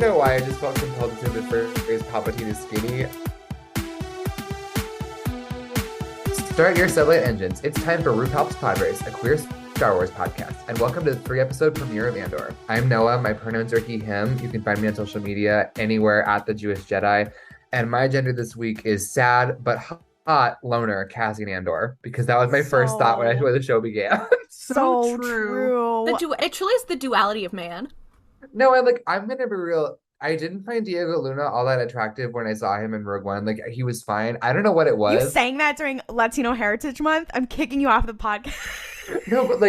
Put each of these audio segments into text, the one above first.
don't know why I just felt compelled to say the phrase Palpatine is skinny. Start your sublight engines. It's time for RuPaul's Pod Race, a queer Star Wars podcast. And welcome to the 3-episode premiere of Andor. I'm Noah. My pronouns are he, him. You can find me on social media anywhere at the Jewish Jedi. And my gender this week is sad but hot loner Cassian Andor, because that was my first thought when the show began. So true. It truly is the duality of man. No, I'm gonna be real. I didn't find Diego Luna all that attractive when I saw him in Rogue One. Like, he was fine. I don't know what it was. You sang that during Latino Heritage Month? I'm kicking you off the podcast. No, but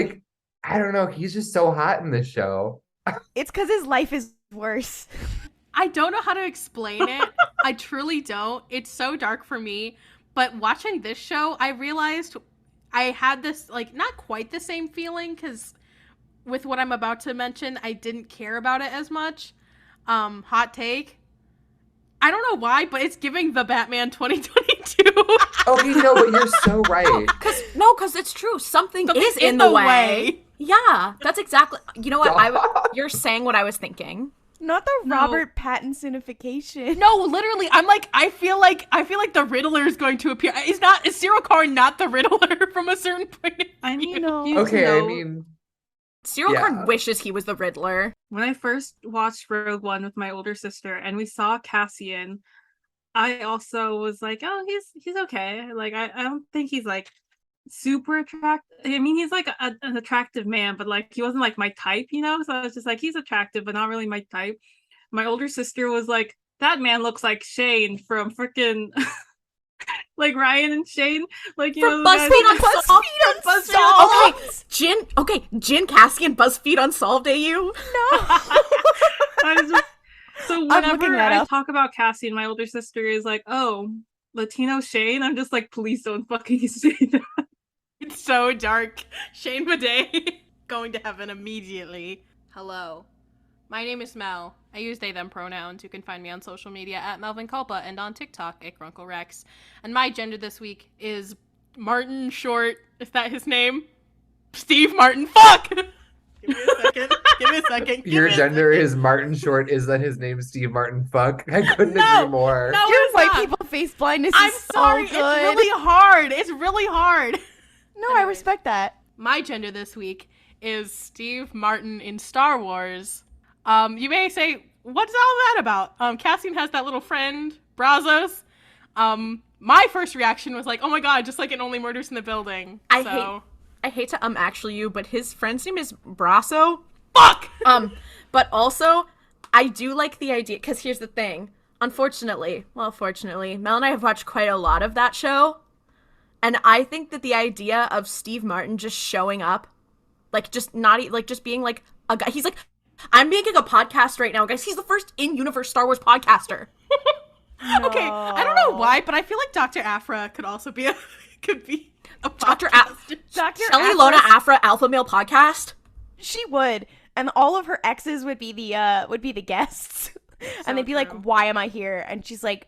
I don't know. He's just so hot in this show. It's because his life is worse. I don't know how to explain it. I truly don't. It's so dark for me. But watching this show, I realized I had this, not quite the same feeling, because with what I'm about to mention, I didn't care about it as much. Hot take. I don't know why, but it's giving the Batman 2022. Okay, no, but you're so right. Because it's true. Something is in the way. Yeah, that's exactly. You know what? You're saying what I was thinking. Not the Robert Pattinsonification. No, literally, I feel like the Riddler is going to appear. Is Syril Karn not the Riddler from a certain point of view? Syril Karn wishes he was the Riddler. When I first watched Rogue One with my older sister and we saw Cassian, I also was like, oh, he's okay. I don't think he's super attractive. I mean, he's an attractive man, but he wasn't my type, So I was just he's attractive, but not really my type. My older sister was like, that man looks like Shane from freaking Ryan and Shane, from BuzzFeed Unsolved. Okay, Jin Cassian, BuzzFeed Unsolved. AU. No. So whenever I talk about Cassian, my older sister is like, "Oh, Latino Shane." I'm just like, please don't fucking say that. It's so dark. Shane Bidet going to heaven immediately. Hello. My name is Mel. I use they, them pronouns. You can find me on social media at Melvin Culpa and on TikTok at Grunkle Rex. And my gender this week is Martin Short. Is that his name? Steve Martin. Fuck! Give me a second. Your gender is Martin Short. Is that his name, Steve Martin? Fuck. I couldn't agree more. No, your white people face blindness I'm is sorry. so good. It's really hard. No, anyways, I respect that. My gender this week is Steve Martin in Star Wars. You may say, what's all that about? Cassian has that little friend, Brazos. My first reaction was oh my god, just like in Only Murders in the Building. I hate to actually you, but his friend's name is Brasso. Fuck! But also, I do like the idea, because here's the thing. Fortunately, Mel and I have watched quite a lot of that show, and I think that the idea of Steve Martin just showing up, just being a guy, he's I'm making a podcast right now, guys. He's the first in-universe Star Wars podcaster. No. Okay, I don't know why, but I feel like Dr. Afra could also be a Dr. Shelley Lona Afra alpha male podcast. She would, and all of her exes would be the guests, and they'd be like, "Why am I here?" And she's like,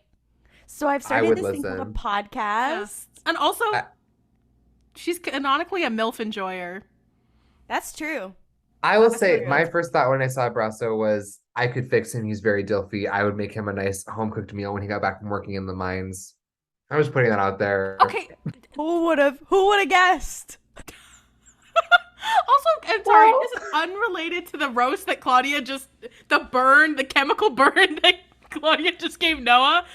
"So I've started this thing called a podcast." Yeah. And also, she's canonically a MILF enjoyer. That's true. I will say, my first thought when I saw Brasso was, I could fix him. He's very dilfy. I would make him a nice home-cooked meal when he got back from working in the mines. I was putting that out there. Okay. Who would have guessed? Also, I'm sorry, this is unrelated to the roast that the chemical burn that Claudia just gave Noah.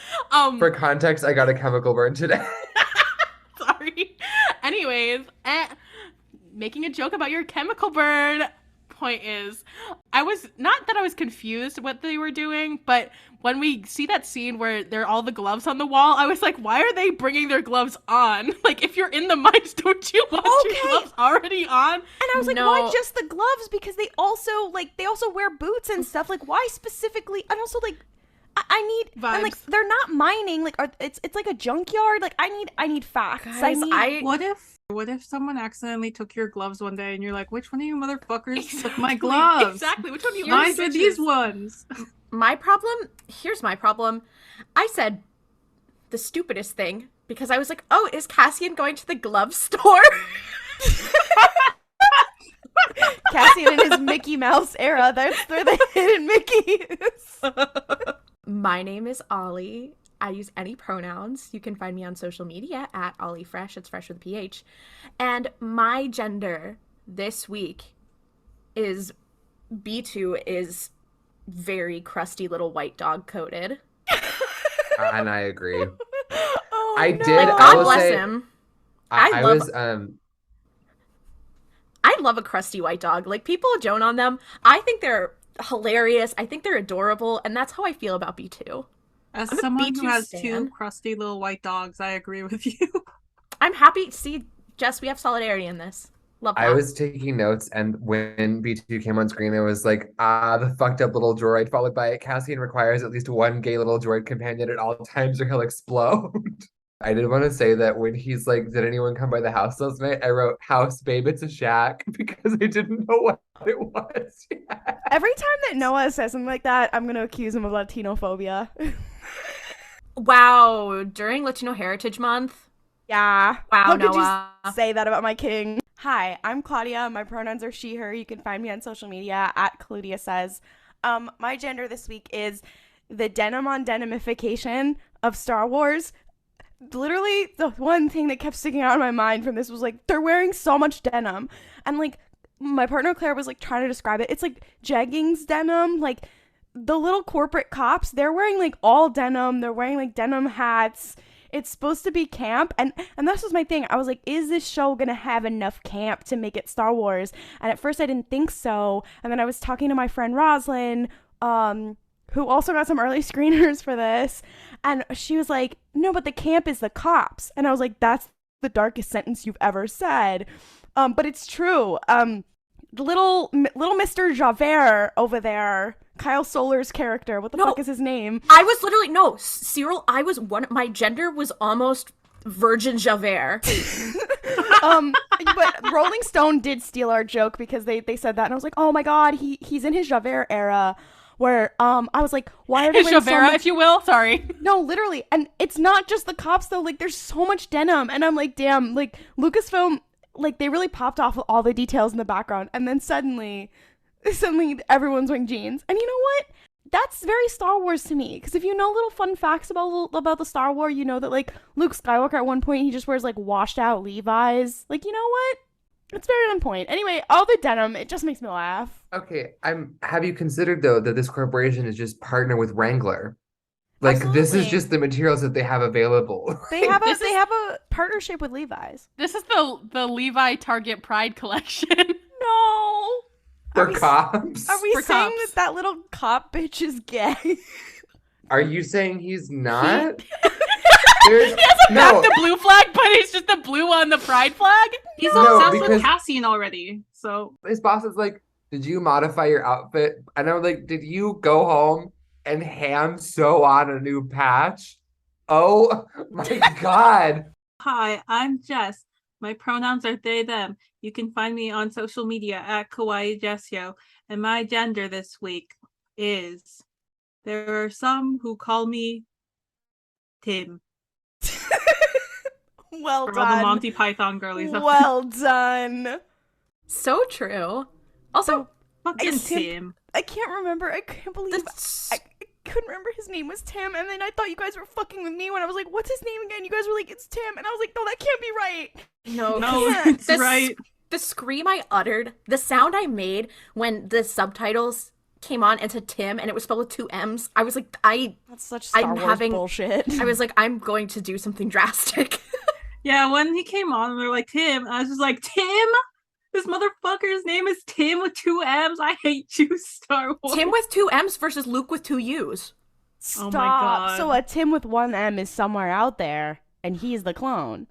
For context, I got a chemical burn today. Sorry. Anyways, making a joke about your chemical burn. Point is, I was confused what they were doing, but when we see that scene where they're all the gloves on the wall, I was like, why are they bringing their gloves on? If you're in the mines, don't you want your gloves already on? And I was like, why just the gloves? Because they also wear boots and stuff. Like, why specifically? And also, I need vibes. And they're not mining. It's like a junkyard. I need facts. Guys, What if someone accidentally took your gloves one day and you're like, which one of you motherfuckers took my gloves? Exactly. Which one of you? Mine are these ones. Here's my problem. I said the stupidest thing because I was like, oh, is Cassian going to the glove store? Cassian in his Mickey Mouse era. That's where the hidden Mickey is. My name is Ollie. I use any pronouns. You can find me on social media at OllieFresh. It's fresh with a PH. And my gender this week is B2 is very crusty little white dog coated. And I agree. Oh, I no. did. Like, I God will bless say, him. I love- was I love a crusty white dog. Like, people joan on them. I think they're hilarious. I think they're adorable. And that's how I feel about B2. As I'm a someone who B2 has stan. 2 crusty little white dogs, I agree with you. I'm happy. See, Jess, we have solidarity in this. Love that. I was taking notes, and when B2 came on screen, there was like, the fucked up little droid, followed by Cassian requires at least one gay little droid companion at all times or he'll explode. I did want to say that when he's like, did anyone come by the house last night? I wrote, house, babe, it's a shack, because I didn't know what it was yet. Every time that Noah says something like that, I'm going to accuse him of Latinophobia. Wow, during Latino Heritage Month? Yeah. Wow, How could Noah. you say that about my king? Hi, I'm Claudia. My pronouns are she, her. You can find me on social media at Claudia Says. My gender this week is the denim on denimification of Star Wars. Literally, the one thing that kept sticking out in my mind from this was like, they're wearing so much denim. And like, my partner Claire was like trying to describe it. It's like jeggings denim. Like, the little corporate cops, they're wearing like all denim. They're wearing like denim hats. It's supposed to be camp, and this was my thing. I was like, is this show gonna have enough camp to make it Star Wars? And at first I didn't think so, and then I was talking to my friend Roslyn, who also got some early screeners for this, and she was like, no, but the camp is the cops. And I was like, that's the darkest sentence you've ever said. But it's true. The little Mr. Javert over there, Kyle Solar's character, what the fuck is his name? I was literally, Cyril, my gender was almost Virgin Javert. But Rolling Stone did steal our joke because they said that, and I was like, oh my god, he's in his Javert era, where I was like, why are they His Javert-a, if you will? Sorry. No, literally, and it's not just the cops though, like there's so much denim, and I'm like, damn, like Lucasfilm, like they really popped off with all the details in the background, and then suddenly everyone's wearing jeans. And you know what? That's very Star Wars to me, because if you know little fun facts about the Star Wars, you know that like Luke Skywalker at one point he just wears like washed out Levi's. Like, you know what? It's very on point. Anyway, all the denim, it just makes me laugh. Okay, have you considered though that this corporation is just partner with Wrangler? Like, Absolutely. This is just the materials that they have available. They have a partnership with Levi's. This is the Levi Target Pride collection. No. For cops. Are we For saying cops. that little cop bitch is gay? Are you saying he's not? He has the blue flag, but it's just the blue on the pride flag. He's No, obsessed because- with Cassian already, so His boss is like, did you modify your outfit? And I'm like, did you go home and hand sew on a new patch? Oh my god. hi, I'm Jess. My pronouns are they, them. You can find me on social media at Kawaii Jessio. And my gender this week is, there are some who call me Tim. Well For all the done. Monty Python girlies. out Well done. So true. Also, there. Fucking It's Tim. Tim. I can't remember. I can't believe I couldn't remember his name was Tim, and then I thought you guys were fucking with me when I was like, what's his name again? You guys were like, it's Tim, and I was like, no, that can't be right. No, Yeah. it's right. The scream I uttered, the sound I made when the subtitles came on and said Tim and it was spelled with 2 M's, I was like, That's such Star I'm Wars having- bullshit. I was like, I'm going to do something drastic. Yeah, when he came on, we were like, Tim. I was just like, Tim? This motherfucker's name is Tim with 2 M's. I hate you, Star Wars. Tim with 2 M's versus Luke with 2 U's. Stop. Oh my God. So a Tim with 1 M is somewhere out there, and he's the clone.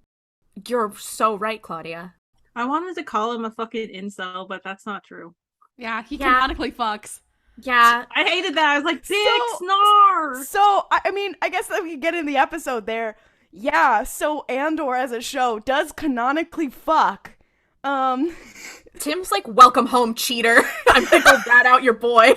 You're so right, Claudia. I wanted to call him a fucking incel, but that's not true. Yeah, he Yeah. canonically fucks. Yeah, I hated that. I was like, Bix, So- Snar! So, I mean, I guess that we can get in the episode there. Yeah, so Andor as a show does canonically fuck. Tim's like, welcome home, cheater. I'm gonna go rat out your boy.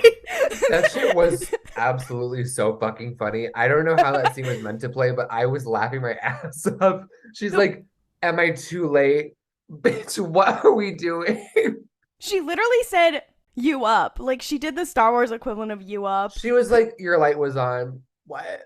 That shit was absolutely so fucking funny. I don't know how that scene was meant to play, but I was laughing my ass up. She's like, am I too late? Bitch, what are we doing? She literally said, you up. Like, she did the Star Wars equivalent of you up. She was like, your light was on. what?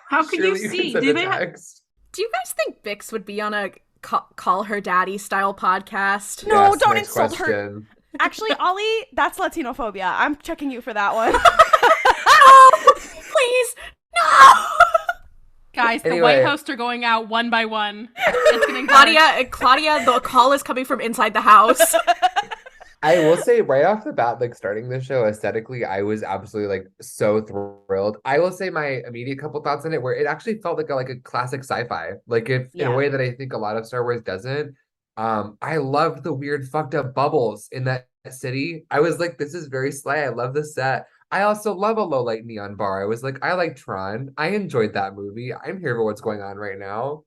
How could you see? Send Do a they have? text. Do you guys think Bix would be on a call her daddy style podcast? No, Yes, don't next insult her. question. Actually, Ollie, that's Latinophobia. I'm checking you for that one. No! Please! No! Guys, the Anyway. White Host are going out one by one. It's getting dark. Claudia, the call is coming from inside the house. I will say right off the bat, like starting the show aesthetically, I was absolutely like so thrilled. I will say my immediate couple thoughts on it where it actually felt like a classic sci-fi, like if in a Yeah. way that I think a lot of Star Wars doesn't. I loved the weird fucked up bubbles in that city. I was like, this is very sly. I love the set. I also love a low light neon bar. I was like, I like Tron. I enjoyed that movie. I'm here for what's going on right now.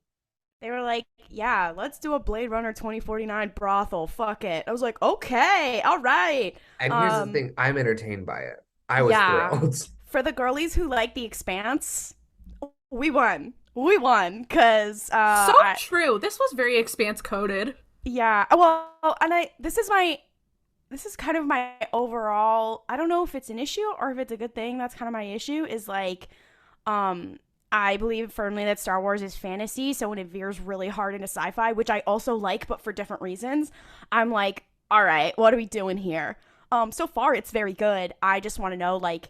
They were like, yeah, let's do a Blade Runner 2049 brothel. Fuck it. I was like, okay, all right. And here's the thing, I'm entertained by it. I was thrilled. For the girlies who like The Expanse, we won. We won, because True. This was very Expanse coded. yeah. Well, and this is kind of my overall, I don't know if it's an issue or if it's a good thing. That's kind of my issue is like, I believe firmly that Star Wars is fantasy, so when it veers really hard into sci-fi, which I also like, but for different reasons, I'm like, all right, what are we doing here? So far it's very good. I just want to know, like,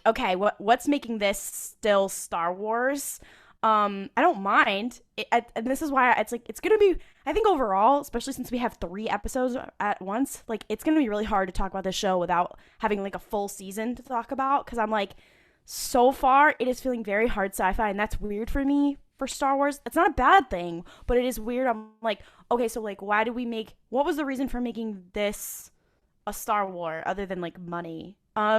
okay, what's making this still Star Wars? I don't mind, and this is why it's gonna be, I think overall, especially since we have 3 episodes at once, like, it's gonna be really hard to talk about this show without having like a full season to talk about, because I'm like, so far it is feeling very hard sci-fi, and that's weird for me for Star Wars. It's not a bad thing, but it is weird. I'm like, okay, so like, what was the reason for making this a Star Wars other than like money? I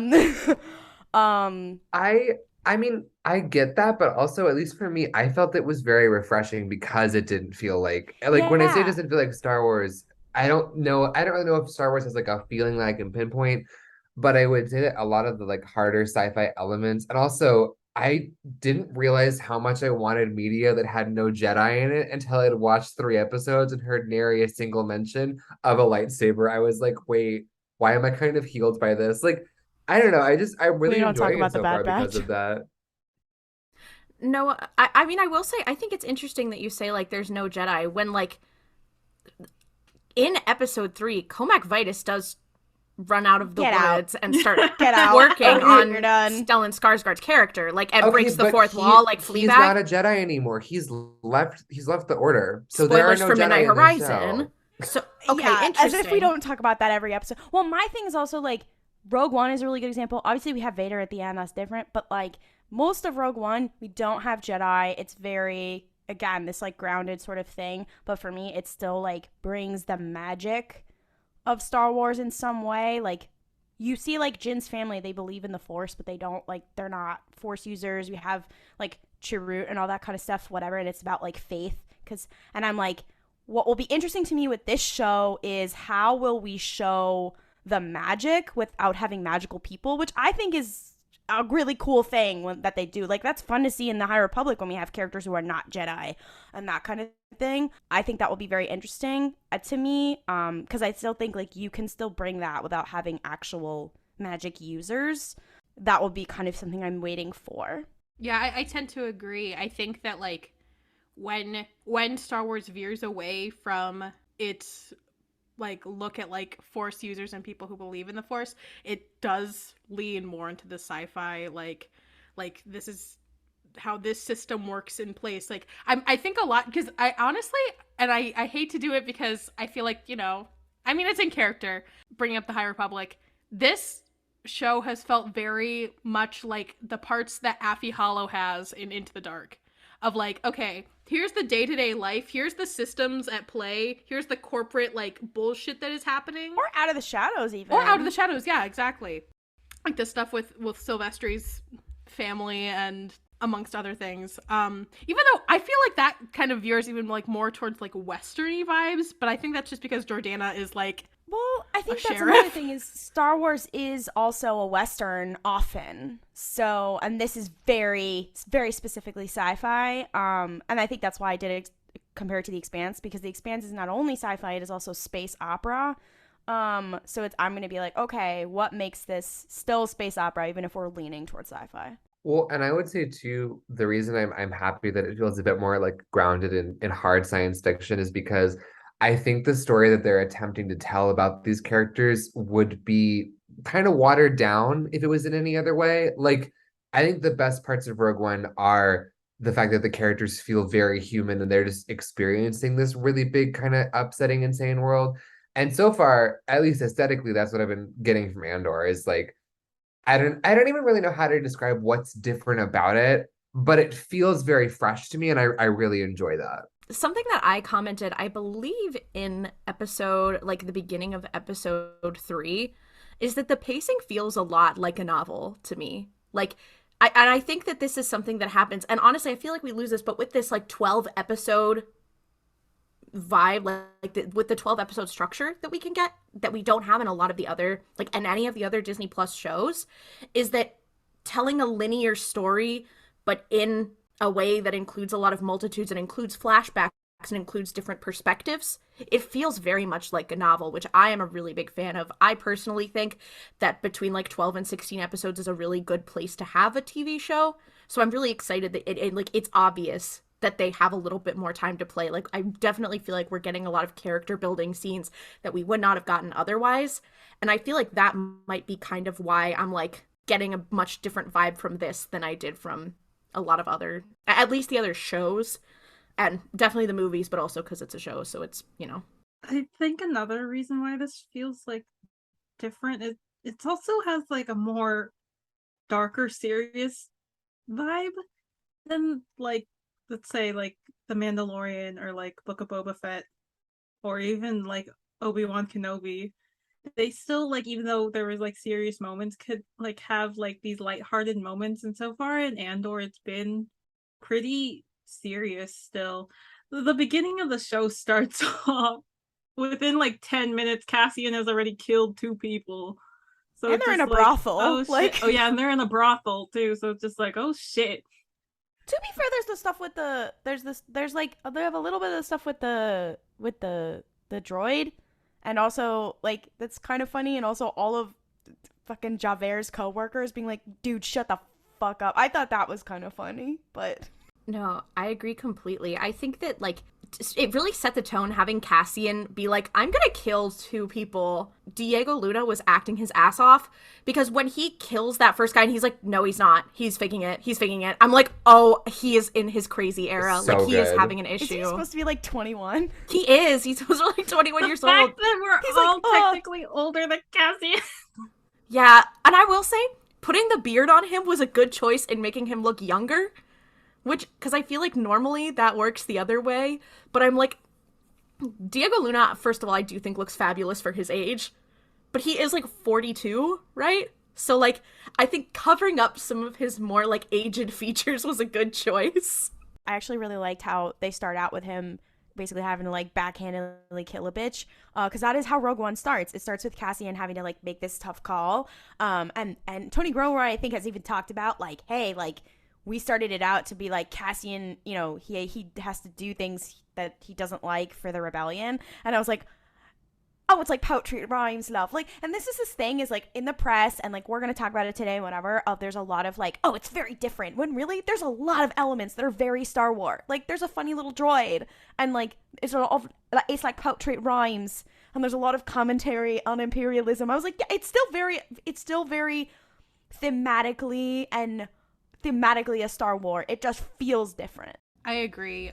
mean, I get that, but also, at least for me, I felt it was very refreshing because it didn't feel like when I say it Yeah. doesn't feel like Star Wars, I don't really know if Star Wars has like a feeling that I can pinpoint, but I would say that a lot of the like harder sci-fi elements, and also I didn't realize how much I wanted media that had no Jedi in it until I'd watched 3 episodes and heard nary a single mention of a lightsaber. I was like, wait, why am I kind of healed by this? Like, I don't know. I'm really We don't talk enjoying about it the so Bad far because Batch. of that. No, I mean, I will say, I think it's interesting that you say, like, there's no Jedi, when, like, in episode 3, Comac Vitus does run out of the Get out. woods and start Get out. working Okay, on you're done. Stellan Skarsgård's character, like, and breaks the but fourth wall, like he's Fleabag. not a Jedi anymore. He's left the Order. So there are Spoilers no for Jedi Midnight in the Horizon. show. So, okay, Yeah, interesting. as if we don't talk about that every episode. Well, my thing is also like, Rogue One is a really good example. Obviously, we have Vader at the end. That's different. But like, most of Rogue One, we don't have Jedi. It's very, again, this like grounded sort of thing. But for me, it still like brings the magic of Star Wars in some way. Like, you see like Jin's family, they believe in the Force, but they don't, like, they're not Force users. We have like Chirrut and all that kind of stuff, whatever. And it's about like faith. And I'm like, what will be interesting to me with this show is how will we show the magic without having magical people, which I think is a really cool thing that they do. Like, that's fun to see in the High Republic when we have characters who are not Jedi and that kind of thing. I think that will be very interesting to me, because I still think like you can still bring that without having actual magic users. That will be kind of something I'm waiting for. Yeah, I tend to agree. I think that like when Star Wars veers away from its like look at like Force users and people who believe in the Force, it does lean more into the sci-fi, like this is how this system works in place. Like I think a lot, because I honestly, and I hate to do it because I feel like, you know, I mean, it's in character, bringing up the High Republic. This show has felt very much like the parts that Affie Hollow has in Into the Dark. Of like, okay, here's the day-to-day life, here's the systems at play, here's the corporate like bullshit that is happening. Or Out of the Shadows even. Or Out of the Shadows, yeah, exactly. Like the stuff with Silvestri's family and amongst other things. Even though I feel like that kind of veers even like more towards like Western-y vibes, but I think that's just because Jordana is like, well, I think a that's sheriff. another thing is Star Wars is also a Western often. So, and this is very, very specifically sci-fi. And I think that's why I did it compare it to The Expanse, because The Expanse is not only sci-fi, it is also space opera. So I'm going to be like, okay, what makes this still space opera, even if we're leaning towards sci-fi? Well, and I would say too, the reason I'm happy that it feels a bit more like grounded in hard science fiction is because I think the story that they're attempting to tell about these characters would be kind of watered down if it was in any other way. Like, I think the best parts of Rogue One are the fact that the characters feel very human and they're just experiencing this really big, kind of upsetting, insane world. And so far, at least aesthetically, that's what I've been getting from Andor is like I don't even really know how to describe what's different about it, but it feels very fresh to me and I really enjoy that. Something that I commented, I believe in episode, like the beginning of episode 3, is that the pacing feels a lot like a novel to me. Like, I think that this is something that happens, and honestly, I feel like we lose this, but with this like 12 episode vibe, with the 12 episode structure that we can get, that we don't have in a lot of the other, like in any of the other Disney Plus shows, is that telling a linear story, but in a way that includes a lot of multitudes and includes flashbacks and includes different perspectives, it feels very much like a novel, which I am a really big fan of. I personally think that between like 12 and 16 episodes is a really good place to have a TV show. So I'm really excited that it's obvious that they have a little bit more time to play. Like, I definitely feel like we're getting a lot of character building scenes that we would not have gotten otherwise. And I feel like that might be kind of why I'm like getting a much different vibe from this than I did from a lot of other, at least the other shows, and definitely the movies, but also because it's a show, so it's, you know. I think another reason why this feels like different is it also has like a more darker, serious vibe than like, let's say like The Mandalorian or like Book of Boba Fett or even like Obi-Wan Kenobi. They still, like, even though there was like serious moments, could like have like these lighthearted moments, and so far in Andor it's been pretty serious still. The beginning of the show starts off within like 10 minutes Cassian has already killed 2 people. So and they're in a like, brothel. Oh, like, shit. Oh yeah, and they're in a brothel too, so it's just like, oh shit. To be fair, there's the stuff with there's like they have a little bit of stuff with the droid, and also like that's kind of funny, and also all of fucking Javert's coworkers being like, dude, shut the fuck up. I thought that was kind of funny, but no, I agree completely. I think that like it really set the tone having Cassian be like, I'm gonna kill 2 people. Diego Luna was acting his ass off, because when he kills that first guy and he's like, no, he's not. He's faking it. I'm like, oh, he is in his crazy era. So like, he good. is having an issue. is he supposed to be like 21? He is. He's supposed to be like 21 years The old. fact that we're He's all like, technically older than Cassian. Yeah, and I will say, putting the beard on him was a good choice in making him look younger. Which, because I feel like normally that works the other way, but I'm like, Diego Luna, first of all, I do think looks fabulous for his age, but he is like 42, right? So like, I think covering up some of his more like aged features was a good choice. I actually really liked how they start out with him basically having to like backhandedly kill a bitch, because that is how Rogue One starts. It starts with Cassian having to like make this tough call, and Tony Grower, I think, has even talked about like, hey, like, we started it out to be like Cassian, you know, he has to do things that he doesn't like for the rebellion. And I was like, oh, it's like poetry rhymes love. Like, and this thing is like in the press, and like we're going to talk about it today, whatever. There's a lot of like, oh, it's very different. When really there's a lot of elements that are very Star Wars. Like there's a funny little droid, and like it's like poetry rhymes, and there's a lot of commentary on imperialism. I was like, yeah, it's still very thematically a Star Wars. It just feels different. I agree.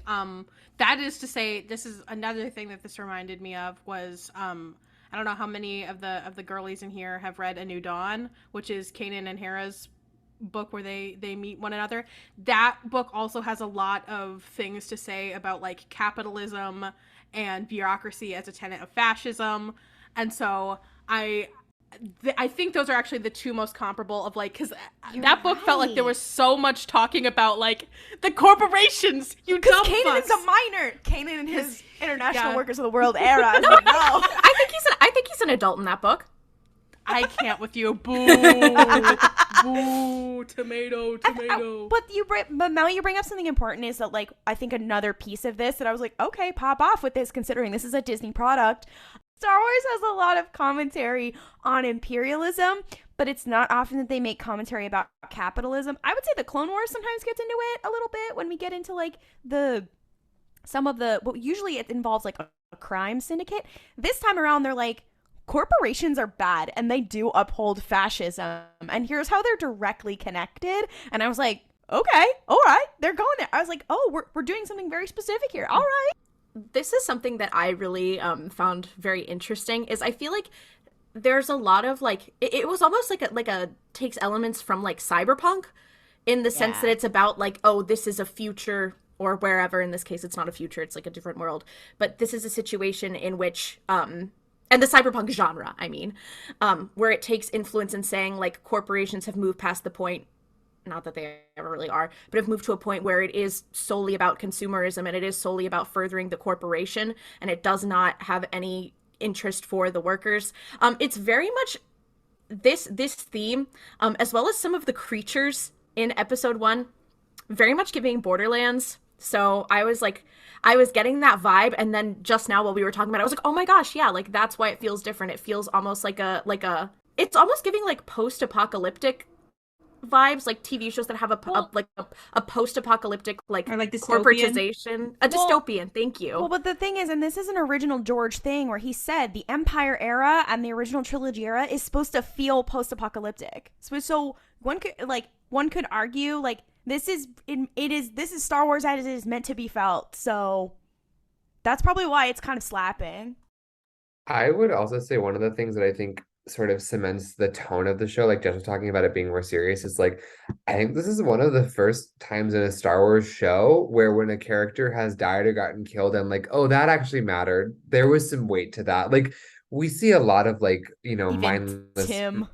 That is to say, this is another thing that this reminded me of was, I don't know how many of the girlies in here have read A New Dawn, which is Kanan and Hera's book where they meet one another. That book also has a lot of things to say about like capitalism and bureaucracy as a tenet of fascism. And so I think those are actually the 2 most comparable of like, because that book felt like there was so much talking about like the corporations. You dumb Kanan fucks. is a minor. Kanan in his International yeah. Workers of the World era. No, I think he's an adult in that book. I can't with you. Boo. Boo. Tomato. But Mel, you bring up something important, is that like I think another piece of this that I was like, okay, pop off with this, considering this is a Disney product. Star Wars has a lot of commentary on imperialism, but it's not often that they make commentary about capitalism. I would say the Clone Wars sometimes gets into it a little bit when we get into like well, usually it involves like a crime syndicate. This time around, they're like, corporations are bad and they do uphold fascism, and here's how they're directly connected. And I was like, okay, all right, they're going there. I was like, oh, we're doing something very specific here. All right. This is something that I really found very interesting, is I feel like there's a lot of like, it was almost like a takes elements from like cyberpunk, in the sense that it's about like, oh, this is a future, or wherever. In this case, it's not a future, it's like a different world. But this is a situation in which, and the cyberpunk genre, I mean, where it takes influence in saying like corporations have moved past the point, not that they ever really are, but have moved to a point where it is solely about consumerism, and it is solely about furthering the corporation, and it does not have any interest for the workers. It's very much this theme, as well as some of the creatures in episode 1, very much giving Borderlands. So I was getting that vibe, and then just now while we were talking about it, I was like, oh my gosh, yeah, like that's why it feels different. It feels almost like it's almost giving like post-apocalyptic vibes, like TV shows that have a post-apocalyptic like dystopian? corporatization, dystopian. Thank you. Well, but the thing is, and this is an original George thing, where he said the Empire era and the original trilogy era is supposed to feel post-apocalyptic. So one could argue like this is Star Wars as it is meant to be felt. So that's probably why it's kind of slapping. I would also say one of the things that I think sort of cements the tone of the show, like Jess was talking about it being more serious, is like, I think this is one of the first times in a Star Wars show where when a character has died or gotten killed, I'm like, oh, that actually mattered. There was some weight to that. Like, we see a lot of like, Even mindless Tim.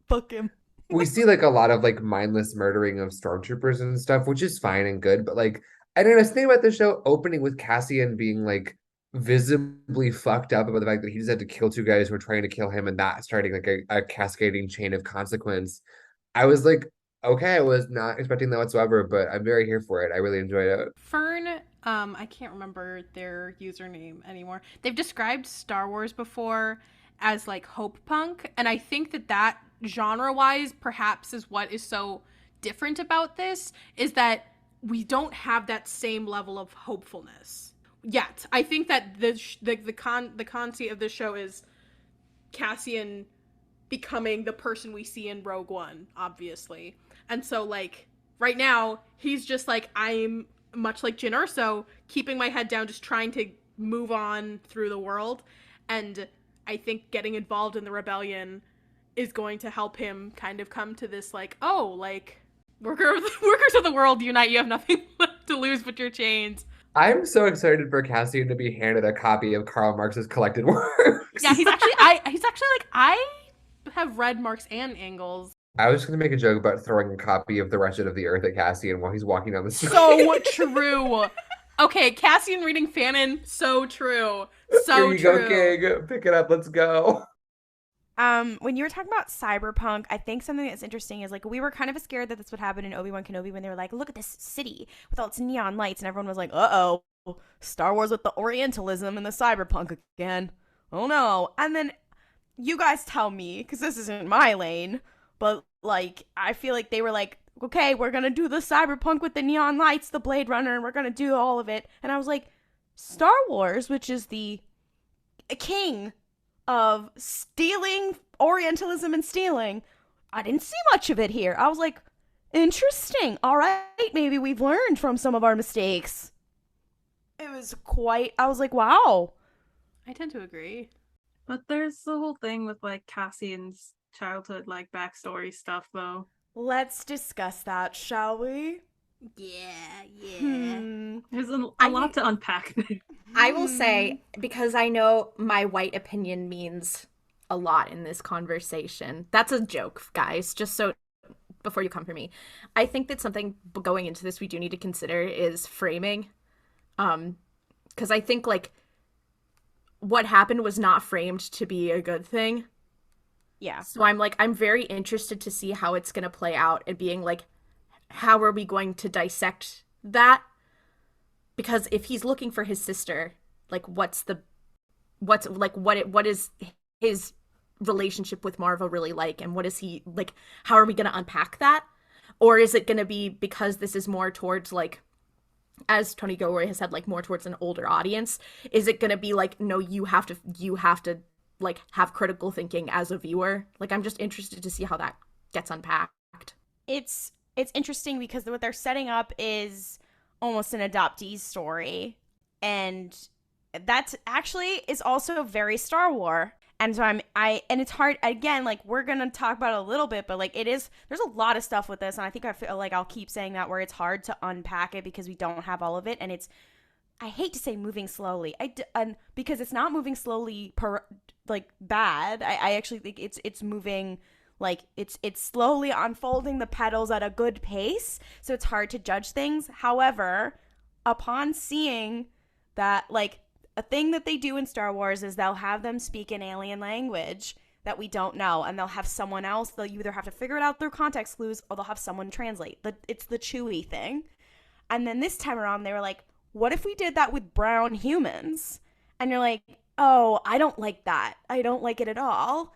Fuck him. We see like a lot of like mindless murdering of stormtroopers and stuff, which is fine and good, but like, I don't know, I was thinking about the show opening with Cassian being like visibly fucked up about the fact that he just had to kill 2 guys who were trying to kill him, and that starting like a cascading chain of consequence. I was like, okay, I was not expecting that whatsoever, but I'm very here for it. I really enjoyed it. Fern, I can't remember their username anymore. They've described Star Wars before as like hope punk, and I think that genre-wise perhaps is what is so different about this, is that we don't have that same level of hopefulness yet. I think that the conceit of this show is Cassian becoming the person we see in Rogue One, obviously. And so, like, right now, he's just like, I'm much like Jyn Erso, keeping my head down, just trying to move on through the world. And I think getting involved in the rebellion is going to help him kind of come to this, like, oh, like, workers of the world unite, you have nothing left to lose but your chains. I'm so excited for Cassian to be handed a copy of Karl Marx's collected works. Yeah, he's actually like, I have read Marx and Engels. I was just going to make a joke about throwing a copy of The Wretched of the Earth at Cassian while he's walking down the street. So true. Okay, Cassian reading Fanon, so true. So Here you true. go, King. Pick it up. Let's go. When you were talking about cyberpunk, I think something that's interesting is like we were kind of scared that this would happen in Obi-Wan Kenobi when they were like, look at this city with all its neon lights, and everyone was like, uh-oh, Star Wars with the Orientalism and the cyberpunk again. Oh no. And then you guys tell me, because this isn't my lane, but like I feel like they were like, okay, we're gonna do the cyberpunk with the neon lights, the Blade Runner, and we're gonna do all of it. And I was like, Star Wars, which is the king of stealing, Orientalism and stealing, I didn't see much of it here. I was like, interesting. All right, maybe we've learned from some of our mistakes. It was quite, I was like, wow. I tend to agree. But there's the whole thing with like Cassian's childhood like backstory stuff though. Let's discuss that, shall we? Yeah. There's a lot to unpack. I will say, because I know my white opinion means a lot in this conversation. That's a joke, guys, just so before you come for me. I think that something going into this we do need to consider is framing. Because I think like what happened was not framed to be a good thing. Yeah. So I'm very interested to see how it's going to play out, and being like, how are we going to dissect that? Because if he's looking for his sister, like what is his relationship with Marva really like, and what is he like, how are we going to unpack that? Or is it going to be, because this is more towards like, as Tony Gilroy has said, like more towards an older audience, is it going to be like, no, you have to like have critical thinking as a viewer? Like, I'm just interested to see how that gets unpacked. It's interesting because what they're setting up is almost an adoptee story, and that actually is also very Star Wars. And so and it's hard, again, like we're going to talk about it a little bit, but like there's a lot of stuff with this. And I feel like I'll keep saying that, where it's hard to unpack it because we don't have all of it. And I hate to say moving slowly, because it's not moving slowly bad. I actually think it's moving, like it's slowly unfolding the petals at a good pace. So it's hard to judge things. However, upon seeing that, like, a thing that they do in Star Wars is they'll have them speak an alien language that we don't know, and they'll have someone else. They'll either have to figure it out through context clues, or they'll have someone translate. It's the Chewie thing. And then this time around, they were like, what if we did that with brown humans? And you're like, oh, I don't like that. I don't like it at all.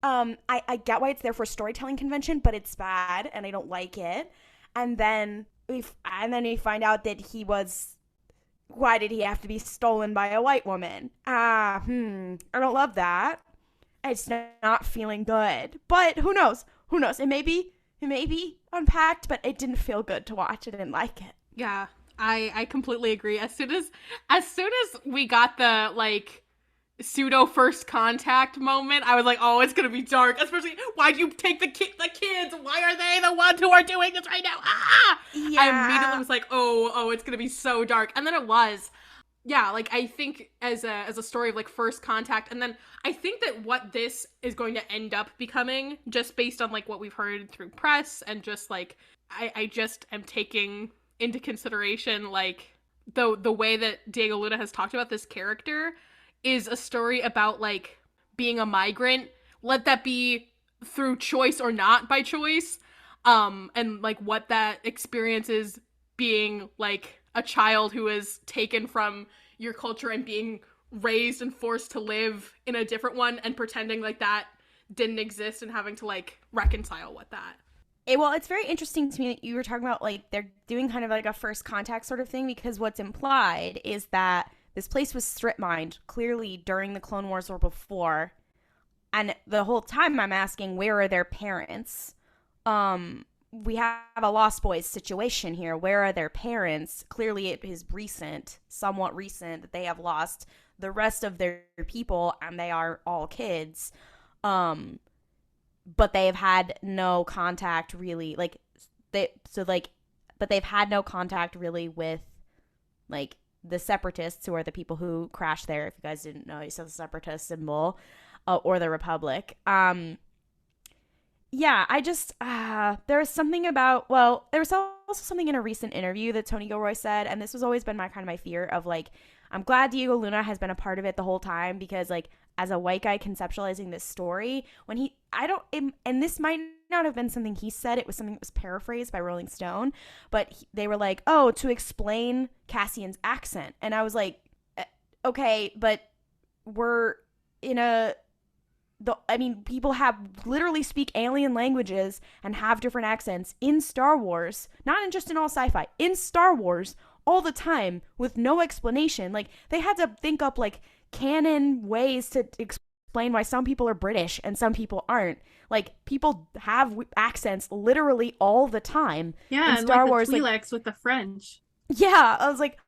I get why it's there for a storytelling convention, but it's bad, and I don't like it. And then we find out that why did he have to be stolen by a white woman? I don't love that. It's not feeling good. But who knows? It may be unpacked, but it didn't feel good to watch. I didn't like it. Yeah, I completely agree. As soon as we got the like pseudo first contact moment, I was like, oh, it's gonna be dark. Especially, why'd you take the kids? Why are they the ones who are doing this right now? Yeah. I immediately was like, oh, it's gonna be so dark. And then it was. Yeah, like, I think as a story of like first contact, and then I think that what this is going to end up becoming, just based on like what we've heard through press, and just like I just am taking into consideration like the way that Diego Luna has talked about this character, is a story about like being a migrant, let that be through choice or not by choice, and like what that experience is, being like a child who is taken from your culture and being raised and forced to live in a different one, and pretending like that didn't exist, and having to like reconcile with that. Well, it's very interesting to me that you were talking about like they're doing kind of like a first contact sort of thing, because what's implied is that this place was strip mined clearly during the Clone Wars or before. And the whole time I'm asking, where are their parents? We have a Lost Boys situation here. Where are their parents? Clearly it is somewhat recent, that they have lost the rest of their people, and they are all kids. But they have had no contact really, but they've had no contact really with like the Separatists, who are the people who crashed there. If you guys didn't know, you saw the Separatist symbol, or the Republic. Yeah, I just, there was something about, there was also something in a recent interview that Tony Gilroy said, and this has always been my fear of, like, I'm glad Diego Luna has been a part of it the whole time, because, like, as a white guy conceptualizing this story, and this might not have been something he said, it was something that was paraphrased by Rolling Stone, but they were like, oh, to explain Cassian's accent, and I was like, okay, but we're in people literally speak alien languages and have different accents in Star Wars, not just in all sci-fi, in Star Wars all the time with no explanation. Like, they had to think up like canon ways to explain why some people are British and some people aren't. Like, people have accents literally all the time. Yeah, in Star and Wars, the Twi'leks with the French. Yeah, I was like,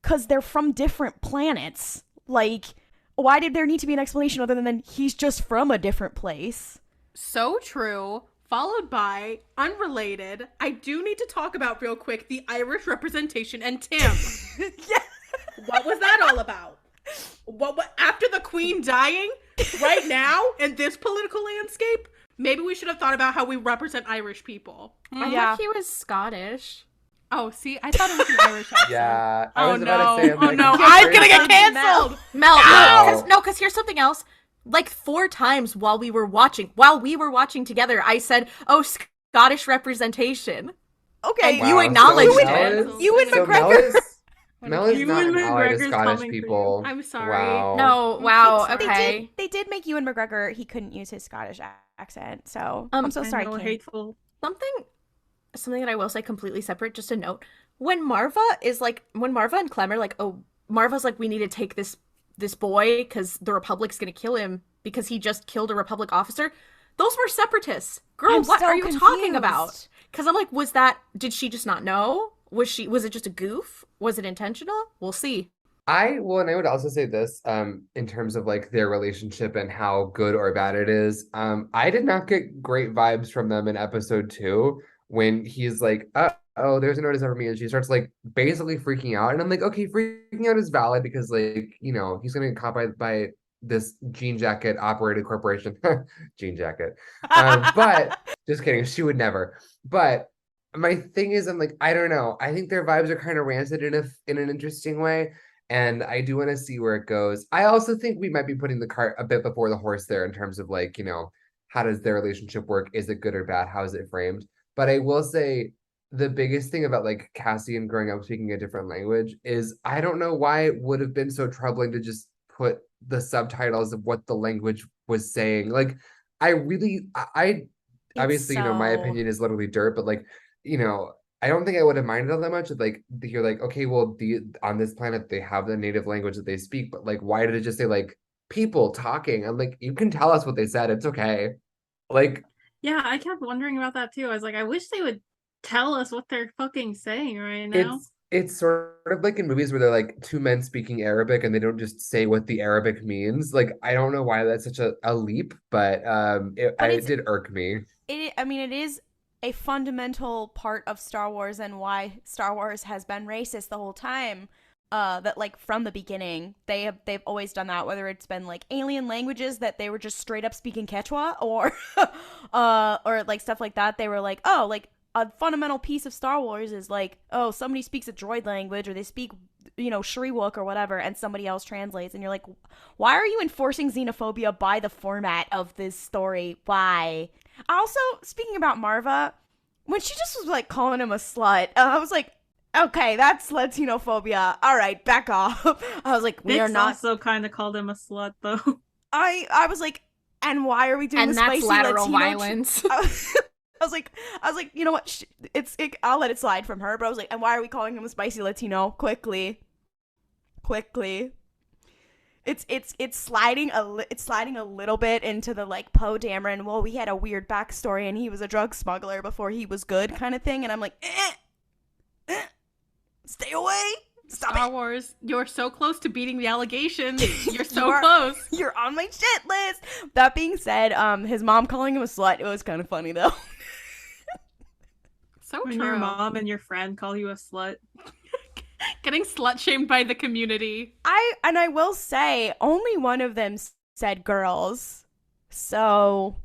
because they're from different planets. Like, why did there need to be an explanation other than he's just from a different place? So true. Followed by, unrelated, I do need to talk about real quick the Irish representation and Tim. Yeah. What was that all about? What after the Queen dying, right now, in this political landscape, maybe we should have thought about how we represent Irish people. I thought he was Scottish. Oh, see, I thought it was an Irish accent. Yeah. Oh, I was about to say, I'm gonna get canceled. Mel, because here's something else. Like 4 times while we were watching together, I said, "Oh, Scottish representation." Okay, and you acknowledged it. You and McGregor. Mel is not an ally to McGregor's Scottish coming for you. people. I'm sorry. Wow. No, wow, They okay. did make Ewan McGregor. He couldn't use his Scottish accent, so I'm so sorry. King. Hateful. Something that I will say completely separate, just a note. When Marva and Clem are like, oh, Marva's like, we need to take this boy because the Republic's gonna kill him because he just killed a Republic officer. Those were separatists. Girl, I'm what so are you talking confused. about? Because I'm like, did she just not know? Was it just a goof? Was it intentional? We'll see. I would also say this, in terms of like their relationship and how good or bad it is. I did not get great vibes from them in episode 2 when he's like, oh, there's no notice over me, and she starts like basically freaking out. And I'm like, okay, freaking out is valid because like, you know, he's gonna get caught by this jean jacket operated corporation. Jean jacket. But just kidding, she would never. But my thing is, I'm like, I don't know. I think their vibes are kind of rancid in an interesting way. And I do want to see where it goes. I also think we might be putting the cart a bit before the horse there in terms of like, you know, how does their relationship work? Is it good or bad? How is it framed? But I will say the biggest thing about like Cassian growing up speaking a different language is I don't know why it would have been so troubling to just put the subtitles of what the language was saying. Like, I obviously, you know, my opinion is literally dirt, but like, you know, I don't think I would have minded all that much. Like, you're like, okay, well, on this planet, they have the native language that they speak, but like, why did it just say like people talking? I'm like, you can tell us what they said. It's okay. Like, yeah, I kept wondering about that too. I was like, I wish they would tell us what they're fucking saying right now. It's sort of like in movies where they're like two men speaking Arabic and they don't just say what the Arabic means. Like, I don't know why that's such a leap, but it did irk me. It is a fundamental part of Star Wars and why Star Wars has been racist the whole time. That like from the beginning they've always done that, whether it's been like alien languages that they were just straight up speaking Quechua or like stuff like that. They were like, oh, like a fundamental piece of Star Wars is like, oh, somebody speaks a droid language or they speak, you know, Shriwook or whatever, and somebody else translates, and you're like, why are you enforcing xenophobia by the format of this story? Why? Also, speaking about Marva, when she just was like calling him a slut, I was like, okay, that's Latinophobia. All right, back off. I was like, we Bix are not. Also, kind of called him a slut, though. I was like, and why are we doing the spicy lateral Latino violence? I was like, you know what? I'll let it slide from her. But I was like, and why are we calling him a spicy Latino? Quickly. It's sliding a little bit into the like Poe Dameron. Well, we had a weird backstory, and he was a drug smuggler before he was good, kind of thing. And I'm like, stay away. Stop Star it. Wars, you're so close to beating the allegations. You're so close. You're on my shit list. That being said, his mom calling him a slut, it was kind of funny though. So When true. your mom and your friend call you a slut. Getting slut shamed by the community. I will say, only one of them said girls. So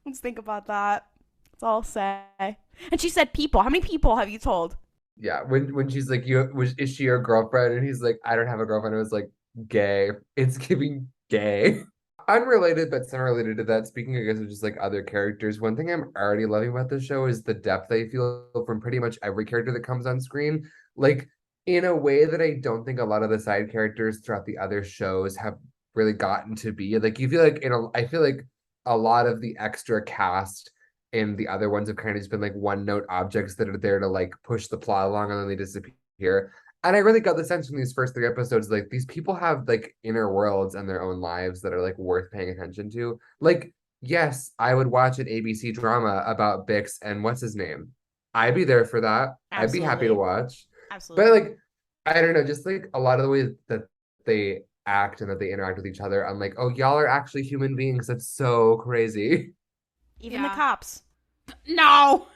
let's think about that. That's all I'll say. And she said people. How many people have you told? Yeah, when she's like, is she your girlfriend? And he's like, I don't have a girlfriend. It was like, gay. It's giving gay. Unrelated, but semi-related to that, speaking, I guess, of just like other characters, one thing I'm already loving about this show is the depth I feel from pretty much every character that comes on screen. Like, in a way that I don't think a lot of the side characters throughout the other shows have really gotten to be. Like, you feel like, I feel like a lot of the extra cast and the other ones have kind of just been like one-note objects that are there to like push the plot along and then they disappear. And I really got the sense from these first 3 episodes, like these people have like inner worlds and their own lives that are like worth paying attention to. Like, yes, I would watch an ABC drama about Bix and what's his name. I'd be there for that. Absolutely. I'd be happy to watch. Absolutely. But like, I don't know, just like a lot of the way that they act and that they interact with each other, I'm like, oh, y'all are actually human beings. That's so crazy. Even the cops. No.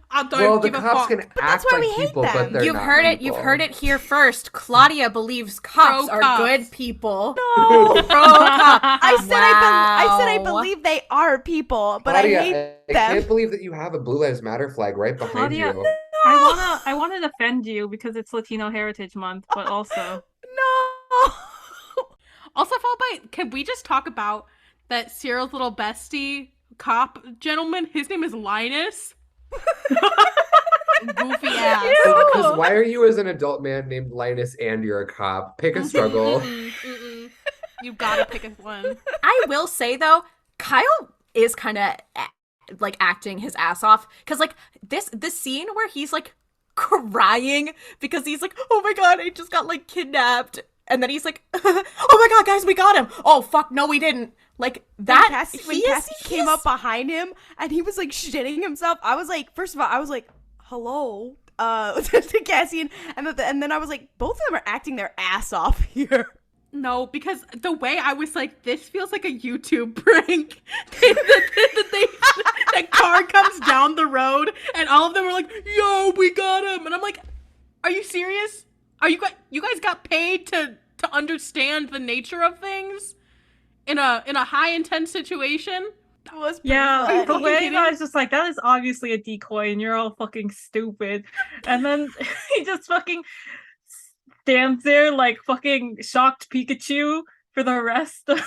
I don't Well, the give a cops fuck. can that's act why like we hate people, them. but they're You've not heard it. people. You've heard it here first. Claudia believes cops Pro are cops. good people. No. Pro cop. I said I Wow. believe they are people, but Claudia, I hate I them. can't believe that you have a Blue Lives Matter flag right behind Claudia, you. I want to defend you because it's Latino Heritage Month, but also No. Also, followed by, can we just talk about that Cyril's little bestie cop gentleman? His name is Linus. Goofy ass. Could Because why are you as an adult man named Linus and you're a cop? Pick a struggle. You gotta pick a one. I will say though, Kyle is kind of like acting his ass off because like this scene where he's like crying because he's like, oh my god, I just got like kidnapped, and then he's like, oh my god, guys, we got him. Oh fuck, no, we didn't. Like that. When Cassie came up behind him and he was like shitting himself, I was like, first of all, I was like, hello, to Cassian, and then I was like, both of them are acting their ass off here. No, because the way I was like, this feels like a YouTube prank. The car comes down the road, and all of them are like, yo, we got him. And I'm like, are you serious? Are you guys got paid to understand the nature of things in a high intense situation? That was yeah. The way I was just like, that is obviously a decoy, and you're all fucking stupid. And then he just fucking stands there like fucking shocked Pikachu for the rest of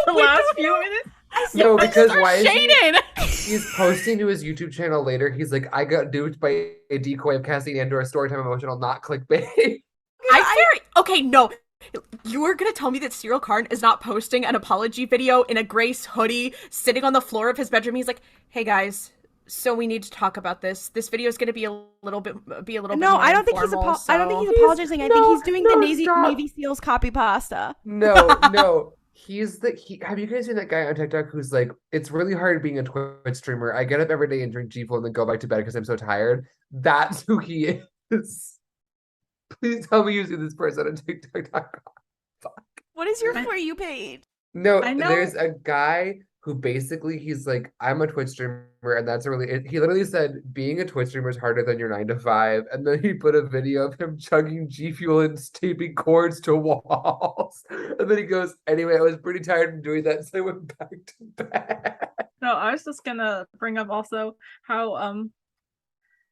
the last few minutes. No, because why is he's posting to his YouTube channel later, he's like, I got duped by a decoy of Cassian Andor, storytime emotional, not clickbait. Okay, no. You were gonna tell me that Syril Karn is not posting an apology video in a Grace hoodie, sitting on the floor of his bedroom. He's like, hey guys, so we need to talk about this. This video is gonna be a little bit more I don't think he's I don't think he's apologizing. I think he's doing the Navy SEALs copy pasta. No. Have you guys seen that guy on TikTok who's like, it's really hard being a Twitch streamer. I get up every day and drink G Fuel and then go back to bed because I'm so tired. That's who he is. Please tell me you see this person on TikTok. Fuck. What is your For You page? No, there's a guy who basically he's like, I'm a Twitch streamer, and that's he literally said being a Twitch streamer is harder than your 9 to 5, and then he put a video of him chugging G Fuel and taping cords to walls, and then he goes, anyway, I was pretty tired of doing that, so I went back to bed. No, I was just gonna bring up also how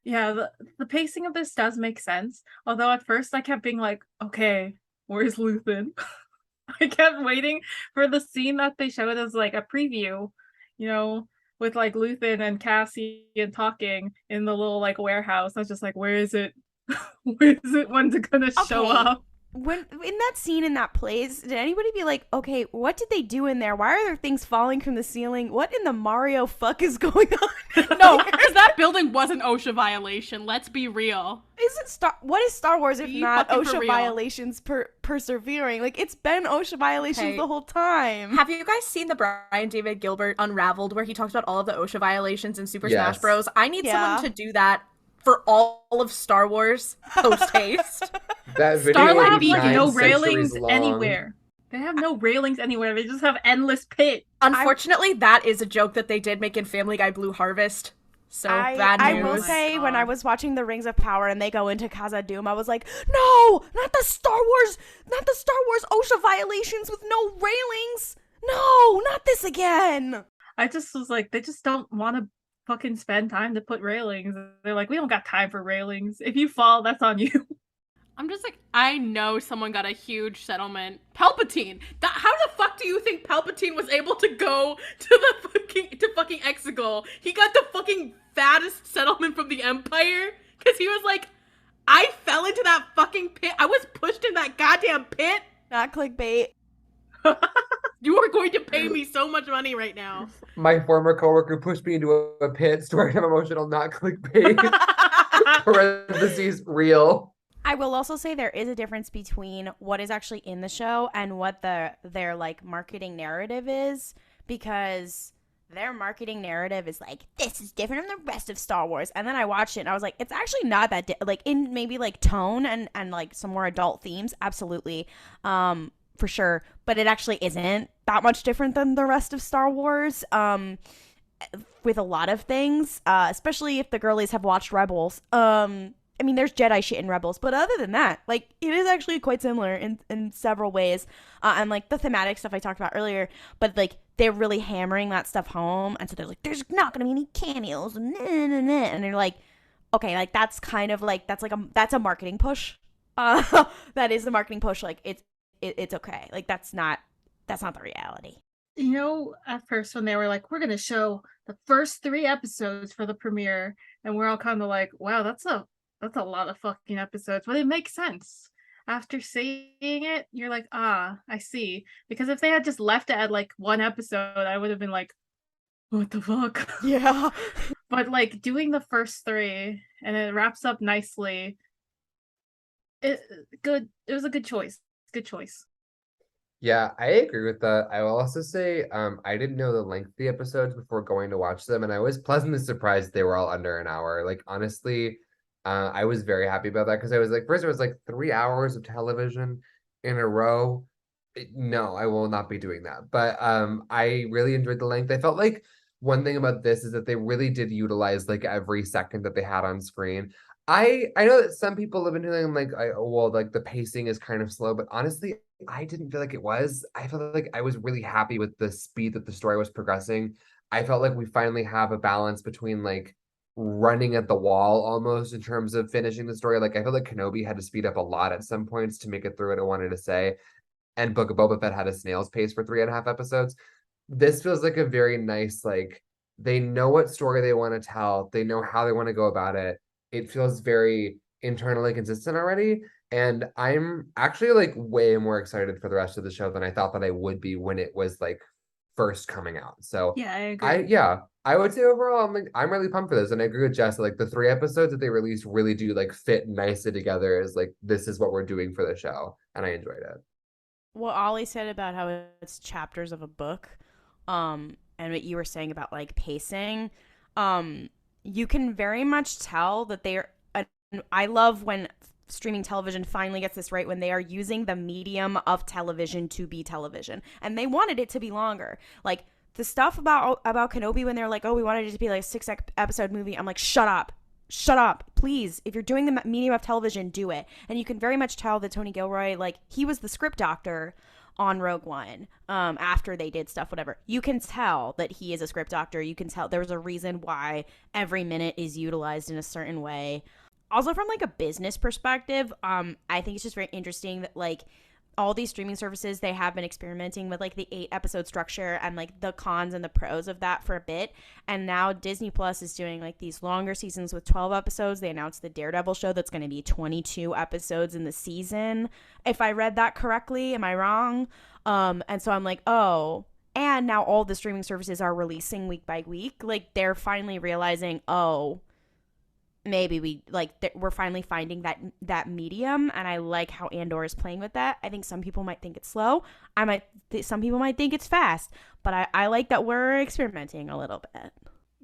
the pacing of this does make sense, although at first I kept being like, okay, where's Luthen? I kept waiting for the scene that they showed as like a preview, with like Luthen and Cassian talking in the little like warehouse. I was just like, where is it? Where is it? When's it gonna show up? When in that scene in that place, did anybody be like, okay, what did they do in there? Why are there things falling from the ceiling? What in the Mario fuck is going on? No, because that building was an OSHA violation. Let's be real. What is Star Wars if not OSHA violations persevering? Like, it's been OSHA violations the whole time. Have you guys seen the Brian David Gilbert Unraveled, where he talks about all of the OSHA violations in Super Smash Bros? I need someone to do that for all of Star Wars post haste. That video Starlight have like no railings anywhere. They have no railings anywhere. They just have endless pit. Unfortunately, that is a joke that they did make in Family Guy Blue Harvest. So bad news. I will say, when I was watching the Rings of Power and they go into Casa Doom, I was like, no, not the Star Wars OSHA violations with no railings. No, not this again. I just was like, they just don't want to fucking spend time to put railings. They're like, we don't got time for railings. If you fall, that's on you. I'm just like, I know someone got a huge settlement. Palpatine. How the fuck do you think Palpatine was able to go to fucking Exegol? He got the fucking fattest settlement from the Empire because he was like, I fell into that fucking pit. I was pushed in that goddamn pit. Not clickbait. You are going to pay me so much money right now. My former coworker pushed me into a pit. Story time emotional, not clickbait. Parentheses, real. I will also say there is a difference between what is actually in the show and what their like marketing narrative is, because their marketing narrative is like, this is different from the rest of Star Wars. And then I watched it and I was like, it's actually not that like in maybe like tone and like some more adult themes, absolutely, for sure, but it actually isn't that much different than the rest of Star Wars, with a lot of things, especially if the girlies have watched Rebels. I mean, there's Jedi shit in Rebels, but other than that, like, it is actually quite similar in several ways. And, like, the thematic stuff I talked about earlier, but, like, they're really hammering that stuff home. And so they're like, there's not going to be any cameos. And they're like, okay, like, that's kind of, like, that's a marketing push. That is the marketing push. Like, it's okay. Like, that's not the reality. At first when they were like, we're going to show the first 3 episodes for the premiere, and we're all kind of like, wow, that's a that's a lot of fucking episodes, but it makes sense. After seeing it, you're like, I see. Because if they had just left it at like one episode, I would have been like, what the fuck? Yeah. But like doing the first 3 and it wraps up nicely. It was a good choice. Good choice. Yeah, I agree with that. I will also say, I didn't know the length of the episodes before going to watch them, and I was pleasantly surprised they were all under an hour. Like, honestly, I was very happy about that because I was like, first it was like 3 hours of television in a row. No, I will not be doing that. But I really enjoyed the length. I felt like one thing about this is that they really did utilize like every second that they had on screen. I know that some people have been doing like, well, like the pacing is kind of slow, but honestly, I didn't feel like it was. I felt like I was really happy with the speed that the story was progressing. I felt like we finally have a balance between like running at the wall almost in terms of finishing the story. Like I feel like Kenobi had to speed up a lot at some points to make it through what I wanted to say. And Book of Boba Fett had a snail's pace for 3.5 episodes. This feels like a very nice, like they know what story they want to tell. They know how they want to go about it. It feels very internally consistent already. And I'm actually like way more excited for the rest of the show than I thought that I would be when it was like first coming out. So yeah, I agree. I would say overall I'm really pumped for this. And I agree with Jess that like the 3 episodes that they released really do like fit nicely together as like this is what we're doing for the show. And I enjoyed it. What Ollie said about how it's chapters of a book, and what you were saying about like pacing, you can very much tell that they're. I love when streaming television finally gets this right, when they are using the medium of television to be television, and they wanted it to be longer. Like the stuff about Kenobi when they're like, oh, we wanted it to be like a 6 episode movie. I'm like, shut up, please. If you're doing the medium of television, do it. And you can very much tell that Tony Gilroy, like he was the script doctor on Rogue One, after they did stuff, whatever. You can tell that he is a script doctor. You can tell there's a reason why every minute is utilized in a certain way. Also, from like a business perspective, I think it's just very interesting that like all these streaming services, they have been experimenting with like the 8 episode structure and like the cons and the pros of that for a bit. And now Disney Plus is doing like these longer seasons with 12 episodes. They announced the Daredevil show that's going to be 22 episodes in the season. If I read that correctly, am I wrong? And so I'm like, oh, and now all the streaming services are releasing week by week. Like they're finally realizing, oh, maybe we're finally finding that medium, and I like how Andor is playing with that. I think some people might think it's slow. Some people might think it's fast, but I like that we're experimenting a little bit.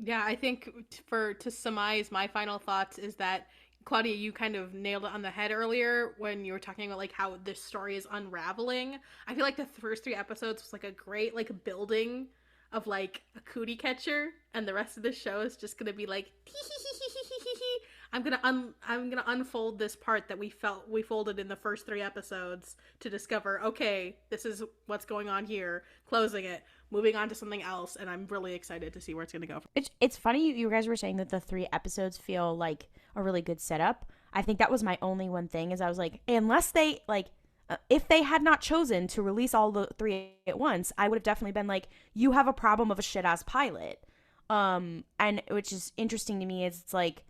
Yeah, I think to surmise my final thoughts is that, Claudia, you kind of nailed it on the head earlier when you were talking about like how this story is unraveling. I feel like the first 3 episodes was like a great like building of like a cootie catcher, and the rest of the show is just gonna be like I'm gonna unfold this part that we folded in the first 3 episodes to discover, okay, this is what's going on here, closing it, moving on to something else, and I'm really excited to see where it's gonna go. It's funny you guys were saying that the 3 episodes feel like a really good setup. I think that was my only one thing, is I was like, unless they like if they had not chosen to release all the 3 at once, I would have definitely been like, you have a problem of a shit-ass pilot. And which is interesting to me is it's like,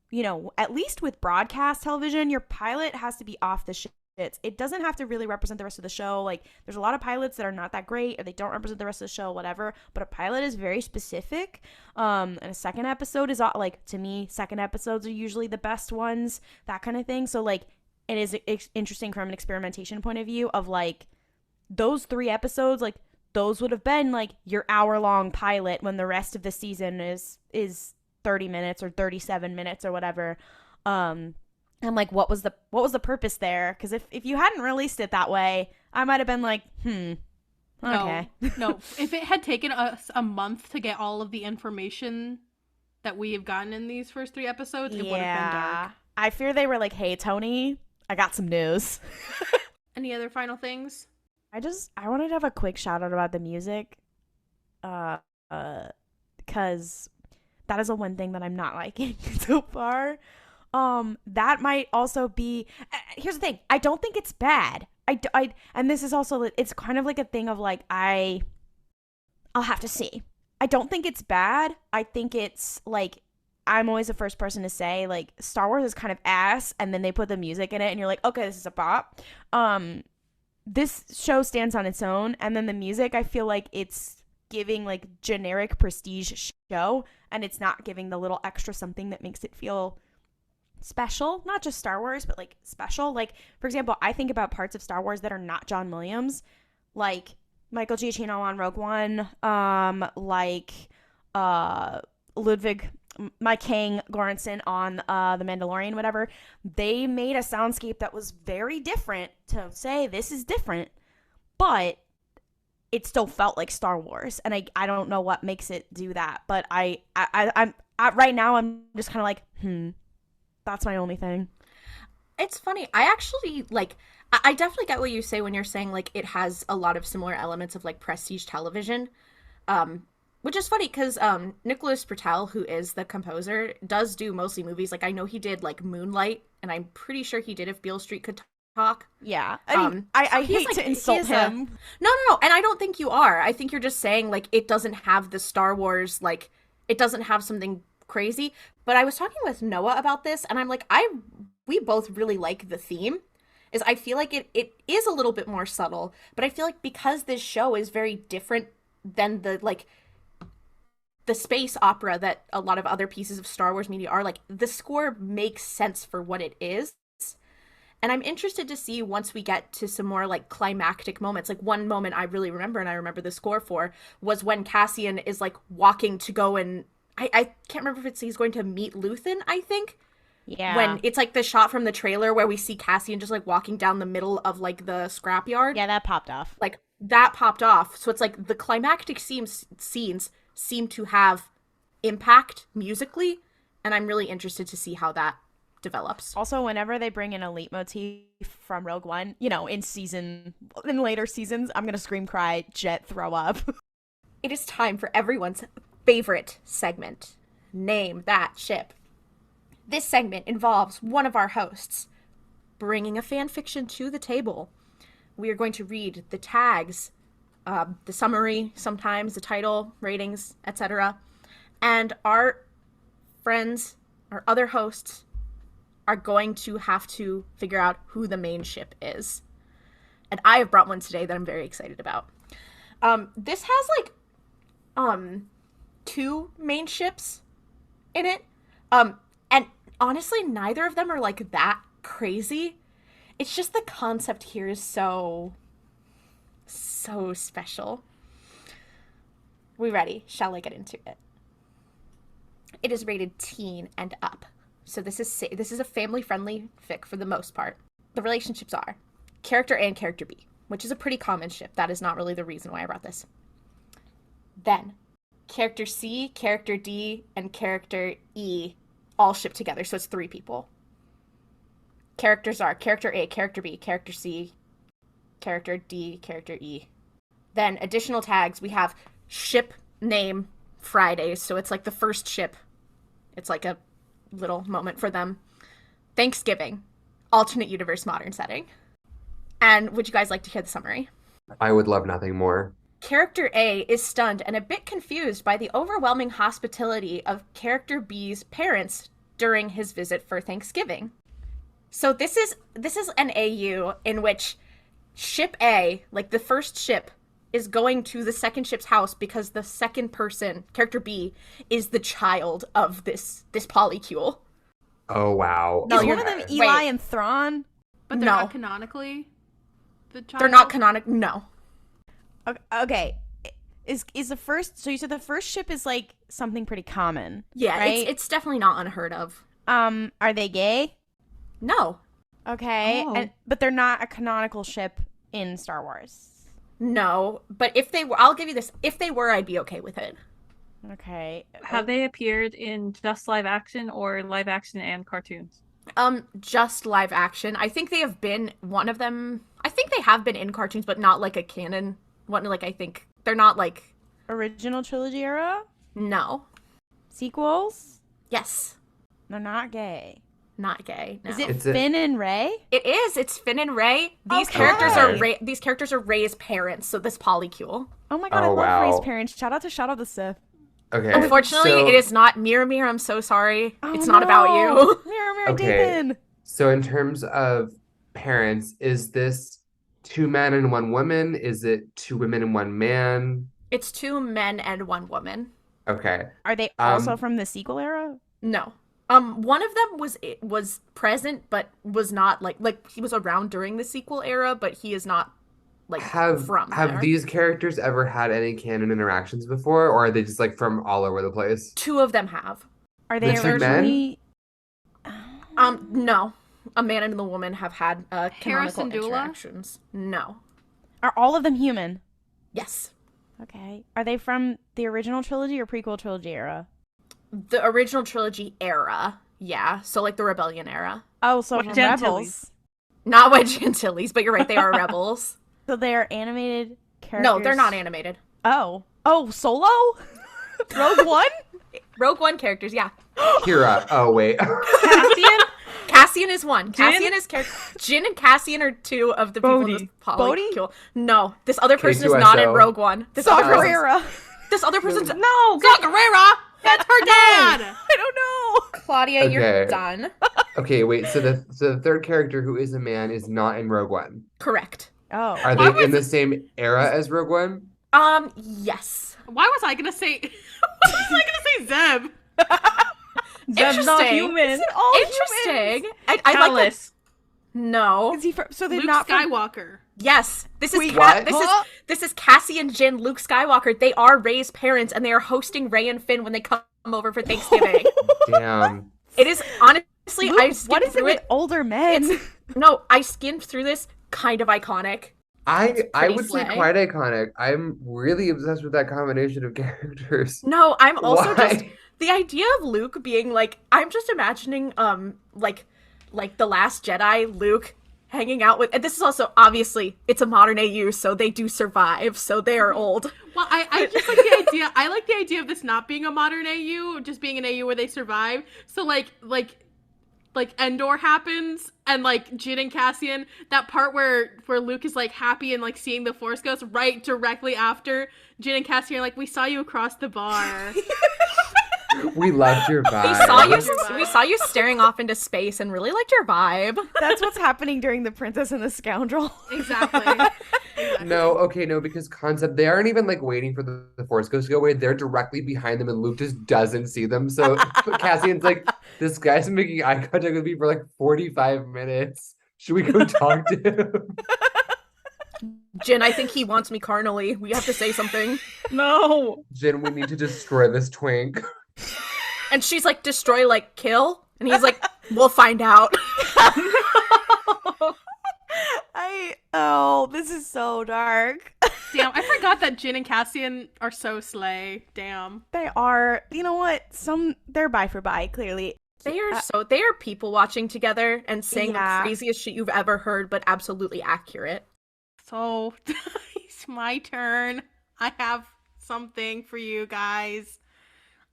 you know, at least with broadcast television, your pilot has to be off the shits. It doesn't have to really represent the rest of the show. Like, there's a lot of pilots that are not that great, or they don't represent the rest of the show, whatever. But a pilot is very specific. And a second episode is, like, to me, second episodes are usually the best ones, that kind of thing. So, like, it is interesting from an experimentation point of view of, like, those 3 episodes, like, those would have been, like, your hour-long pilot when the rest of the season is 30 minutes or 37 minutes or whatever. And like, what was the purpose there? Because if you hadn't released it that way, I might have been like, okay. No. If it had taken us a month to get all of the information that we have gotten in these first 3 episodes, it would have been dark. I fear they were like, hey, Tony, I got some news. Any other final things? I wanted to have a quick shout out about the music. Because that is the one thing that I'm not liking so far. That might also be, here's the thing. I don't think it's bad. And this is also, it's kind of like a thing of like, I'll have to see. I don't think it's bad. I think it's like, I'm always the first person to say, like, Star Wars is kind of ass, and then they put the music in it, and you're like, okay, this is a bop. This show stands on its own, and then the music, I feel like it's giving, like, generic prestige show, and it's not giving the little extra something that makes it feel special. Not just Star Wars, but, like, special. Like, for example, I think about parts of Star Wars that are not John Williams, like Michael Giacchino on Rogue One, Ludwig King Göransson on The Mandalorian, whatever. They made a soundscape that was very different to say this is different, but it still felt like Star Wars, and I don't know what makes it do that, but I'm right now I'm just kind of like, that's my only thing. It's funny. I actually, like, I definitely get what you say when you're saying, like, it has a lot of similar elements of, like, prestige television, which is funny because Nicholas Britell, who is the composer, does do mostly movies. Like, I know he did, like, Moonlight, and I'm pretty sure he did If Beale Street Could Talk. Yeah. I mean, I hate to insult him. No. And I don't think you are. I think you're just saying, like, it doesn't have the Star Wars, like, it doesn't have something crazy. But I was talking with Noah about this, and I'm like, we both really like the theme. Is I feel like it is a little bit more subtle, but I feel like because this show is very different than the, like, the space opera that a lot of other pieces of Star Wars media are, like, the score makes sense for what it is. And I'm interested to see once we get to some more, like, climactic moments. Like, one moment I really remember, and I remember the score for, was when Cassian is, like, walking to go and I can't remember if he's going to meet Luthen, I think. Yeah. When it's, like, the shot from the trailer where we see Cassian just, like, walking down the middle of, like, the scrapyard. Yeah, that popped off. Like, that popped off. So it's, like, the climactic scenes seem to have impact musically, and I'm really interested to see how that develops. Also, whenever they bring in a leitmotif from Rogue One, you know, in later seasons, I'm gonna scream, cry, jet, throw up. It is time for everyone's favorite segment. Name that ship. This segment involves one of our hosts bringing a fan fiction to the table. We are going to read the tags, the summary, sometimes the title, ratings, etc. And our friends, our other hosts, are going to have to figure out who the main ship is. And I have brought one today that I'm very excited about. This has, like, 2 main ships in it. And honestly, neither of them are, like, that crazy. It's just the concept here is so special. We ready? Shall I get into it? It is rated teen and up. So this is a family-friendly fic for the most part. The relationships are character A and character B, which is a pretty common ship. That is not really the reason why I brought this. Then, character C, character D, and character E all ship together, so it's 3 people. Characters are character A, character B, character C, character D, character E. Then, additional tags, we have ship name Fridays, so it's like the first ship. It's like a little moment for them. Thanksgiving, alternate universe, modern setting. And would you guys like to hear the summary? I would love nothing more. Character A is stunned and a bit confused by the overwhelming hospitality of character B's parents during his visit for Thanksgiving. So this is an AU in which ship A, like the first ship, is going to the second ship's house because the second person, character B, is the child of this polycule. Oh, wow. No, one of them Eli and Thrawn? But they're not canonically the child? They're not canonic, no. Okay. Is the first, so you said the first ship is, like, something pretty common. Yeah, right? It's definitely not unheard of. Are they gay? No. Okay. Oh. But they're not a canonical ship in Star Wars. No, but if they were, I'll give you this. If they were, I'd be okay with it. Okay. Have they appeared in just live action or live action and cartoons? Just live action. I think they have been one of them. I think they have been in cartoons, but not like a canon one. Like, I think they're not like Original trilogy era? no. Sequels? Yes, They're not gay. not gay. No. Is it Finn and Rey? It is. It's Finn and Rey. These Okay. characters are Rey's parents. So this polycule. Oh my god, Oh, I love wow. Rey's parents. Shout out to Shadow the Sith. Okay. Unfortunately, so, it is not Mirror. I'm so sorry. Oh, It's not about you. Mirror, Okay. Damon. So in terms of parents, is this 2 men and 1 woman? Is it 2 women and 1 man? It's 2 men and 1 woman. Okay. Are they also Um, from the sequel era? No. One of them was present, but was not like he was around during the sequel era, but he is not like from have there. these characters ever had any canon interactions before, or are they just like from all over the place? 2 of them have. Are they The 2 men? originally? No. A man and the woman have had canonical Syndulla? interactions. No. Are all of them human? Yes. Okay. Are they from the original trilogy or prequel trilogy era? The original trilogy era. Yeah. So like the Rebellion era. Oh, so Wedge from Antilles. Rebels. Not Wedge Antilles, but you're right, they are rebels. So they are animated characters. No, they're not animated. Oh. Oh, Solo? Rogue One? Rogue One characters, yeah. Kira. Oh wait. Cassian? Cassian is one. Jin? Cassian is character. Jin and Cassian are 2 of the people in this Bodhi? polycule. No, this other person is K2SO. not in Rogue One. This Saw other person's, Gerrera. this other person's No, Saw Gerrera! That's her dad! I don't know. Claudia. Okay. You're done. Okay, wait. So the third character who is a man is not in Rogue One. Correct. Oh. Are Why they in was the same era as Rogue One? Yes. Why was I gonna say... Why was I gonna say Zeb? Zeb's not Interesting. human. Is it all Interesting. humans? I like that. Callus. No. Is he from, so they're Luke not from... Skywalker. Yes. This is Wait, what? this is Cassie and Jin, Luke Skywalker. They are Rey's parents, and they are hosting Rey and Finn when they come over for Thanksgiving. Damn. It is honestly, Luke, I what skimmed is it through with older men? No, I skimmed through this. Kind of iconic. I pretty would say slay. quite iconic. I'm really obsessed with that combination of characters. No, I'm also Why? just the idea of Luke being like, I'm just imagining like the Last Jedi Luke hanging out with, and this is also obviously it's a modern AU, so they do survive, so they are old. Well, I just like the idea. I like the idea of this not being a modern AU, just being an AU where they survive. So like Endor happens, and like Jin and Cassian, that part where Luke is like happy and like seeing the Force Ghost, right directly after Jin and Cassian are like, we saw you across the bar. We loved your vibe. We saw you staring off into space and really liked your vibe. That's what's happening during The Princess and the Scoundrel. Exactly. No, because concept, they aren't even like waiting for the Force Ghost to go away. They're directly behind them and Luke just doesn't see them. So Cassian's like, this guy's making eye contact with me for like 45 minutes. Should we go talk to him? Jin, I think he wants me carnally. We have to say something. No. Jin, we need to destroy this twink. And she's like, destroy, like, kill? And he's like, we'll find out. Oh, this is so dark. Damn, I forgot that Jin and Cassian are so slay. Damn. They are, you know what? They're bi for bi, clearly. They are people watching together and saying Yeah. the craziest shit you've ever heard, but absolutely accurate. So, it's my turn. I have something for you guys.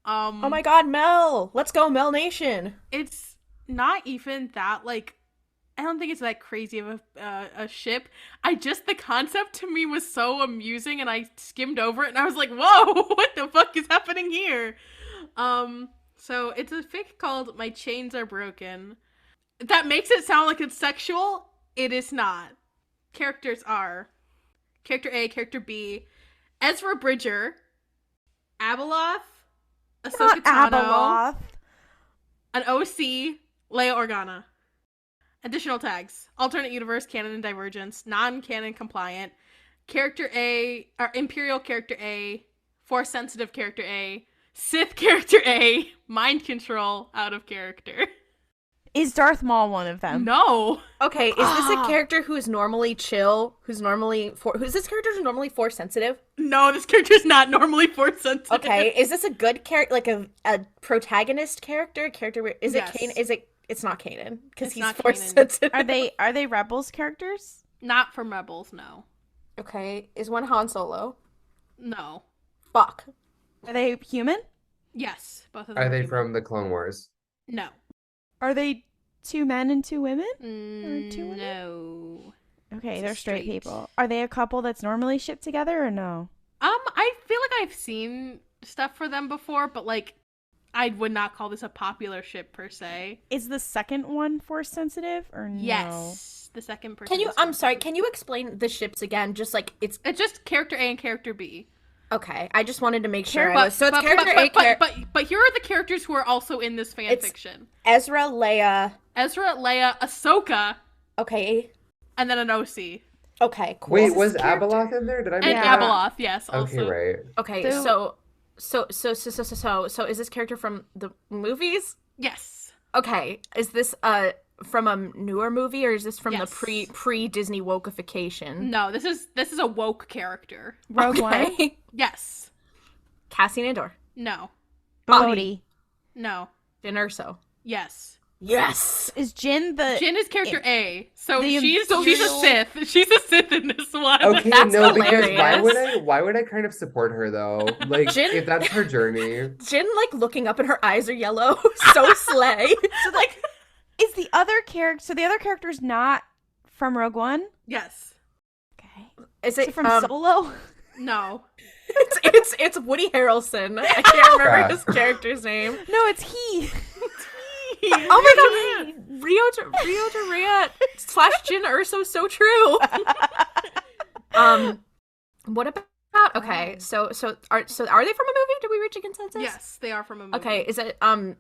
Oh my god, Mel! Let's go, Mel Nation! It's not even that, like, I don't think it's that crazy of a ship. The concept to me was so amusing, and I skimmed over it, and I was like, whoa, what the fuck is happening here? So it's a fic called My Chains Are Broken. That makes it sound like it's sexual. It is not. Characters are Character A, Character B, Ezra Bridger, Abeloth, Ahsoka Not Tano, Abeloth. an OC, Leia Organa. Additional tags: alternate universe, canon and divergence, non-canon compliant, character A, or Imperial character A, Force sensitive character A, Sith character A, mind control out of character. Is Darth Maul one of them? No. Okay, is this a character who's normally chill, who's this character who's normally Force sensitive? No, this character's not normally Force sensitive. Okay, is this a good character, like a protagonist character? Is Yes. it Kanan? It's not Kanan, because It's he's not Force Kanan. sensitive. Are they Rebels characters? Not from Rebels, no. Okay, is one Han Solo? No. Fuck. Are they human? Yes, both of them Are they human. from the Clone Wars? No. Are they 2 men and 2 women? Or 2 women? No. Okay, It's they're straight straight. people. Are they a couple that's normally shipped together or no? I feel like I've seen stuff for them before, but like I would not call this a popular ship per se. Is the second one force sensitive or no? Yes, the second person. I'm sorry, can you explain the ships again? Just like it's just character A and character B. Okay, I just wanted to make sure. But here are the characters who are also in this fan fiction. Ezra, Leia, Ahsoka. Okay. And then an OC. Okay, cool. Wait, was Abeloth in there? Did I miss that? And Abeloth, yes. Also. Okay, right. Okay, so is this character from the movies? Yes. Okay, is this from a newer movie, or is this from the pre Disney wokeification? No, this is a woke character. Rogue One. Yes. Cassian Andor. No. Bodhi. No. Jyn Erso. Yes. Yes. Is Jyn is character A, so she's a Sith. She's a Sith in this one. Okay, that's no, hilarious. because why would I kind of support her though? Like if that's her journey. Jyn, like looking up and her eyes are yellow, so slay. So like, is the other character? So the other character is not from Rogue One. Yes. Okay. Is it from Solo? No. It's Woody Harrelson. I can't remember his character's name. No, it's he. Oh my god, Rio Durant / Jyn Erso, so true. What about? Okay, so are they from a movie? Did we reach a consensus? Yes, they are from a movie. Okay, is it okay?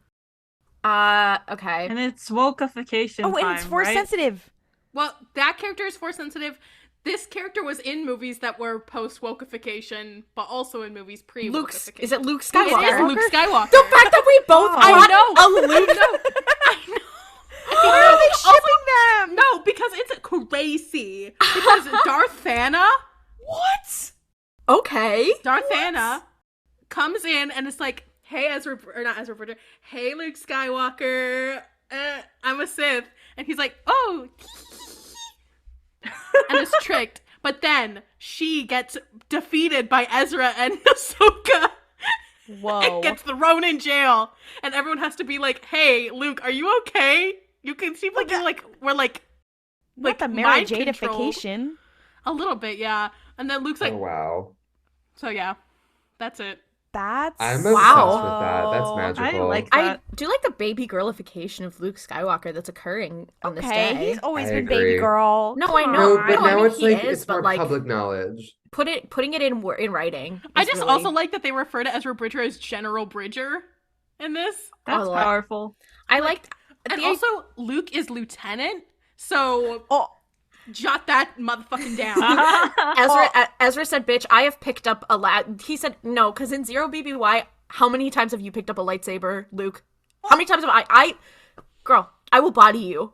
And it's wokeification. Oh, and it's force sensitive. Well, that character is force sensitive. This character was in movies that were post-wokeification, but also in movies pre-wokeification. Is it Luke Skywalker? It is Luke Skywalker. The fact that we both I know. I know. Why are they shipping them? No, because it's crazy. Because Darth Fanon. What? Okay. Darth Fanon comes in and it's like, hey, hey, Luke Skywalker, I'm a Sith. And he's like, oh, and is tricked. But then she gets defeated by Ezra and Ahsoka. Whoa. And gets thrown in jail. And everyone has to be like, hey, Luke, are you okay? You can seem like we're like the Mary Jade-ification. A little bit, yeah. And then Luke's like, oh wow. So yeah, that's it. I'm obsessed wow. with that. That's magical. I like that. I do like the baby girlification of Luke Skywalker that's occurring on this day. He's always been agree. baby girl. No, I know. No, but I now mean, it's like is, it's more like, public knowledge. Putting it in writing. I just also like that they refer to Ezra Bridger as General Bridger in this. That's powerful. I liked, and also Luke is lieutenant, so jot that motherfucking down. Ezra said, "Bitch, I have picked up a He said, "No, because in Zero BBY, how many times have you picked up a lightsaber, Luke? How many times have I girl, I will body you."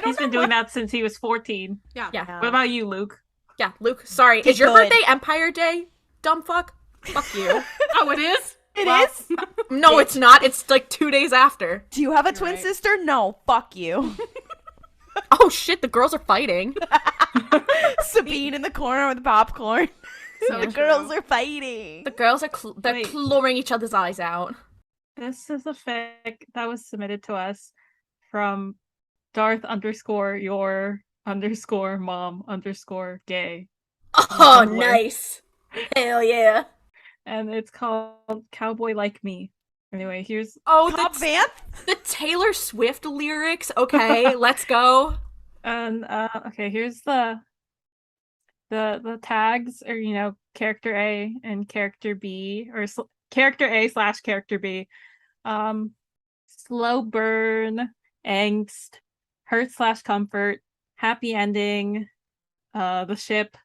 He's been doing that since he was 14. Yeah. What about you, Luke? Yeah, Luke. Sorry, is your birthday Empire Day? Dumb fuck. Fuck you. Oh, it is. It is? No, it's not. It's like 2 days after. Do you have a twin sister? No. Fuck you. Oh shit, the girls are fighting. Sabine in the corner with popcorn. So the girls are fighting. The girls are they're clawing each other's eyes out. This is a fic that was submitted to us from Darth_your_mom_gay. Oh, nice. Hell yeah. And it's called Cowboy Like Me. Anyway, here's Pop Vamp? The Taylor Swift lyrics. Okay, let's go. And okay, here's the tags are, character A and character B, or character A / character B. Slow burn, angst, hurt / comfort, happy ending, the ship,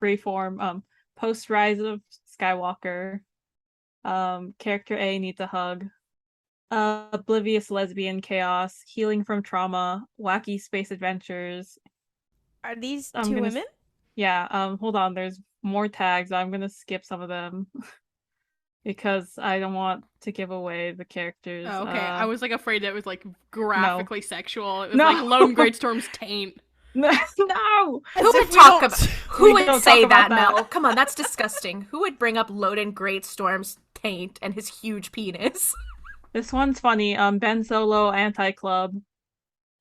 freeform, post rise of Skywalker, character A needs a hug, oblivious lesbian chaos, healing from trauma, wacky space adventures. Are these two women? Yeah, hold on, there's more tags. I'm gonna skip some of them because I don't want to give away the characters. Oh, okay. I was afraid that it was graphically sexual. It was like Lone Greatstorm's taint. No. Who would talk about? Who would say that, Mel? Come on, that's disgusting. Who would bring up Loden Greatstorm's taint and his huge penis? This one's funny. Ben Solo anti-club.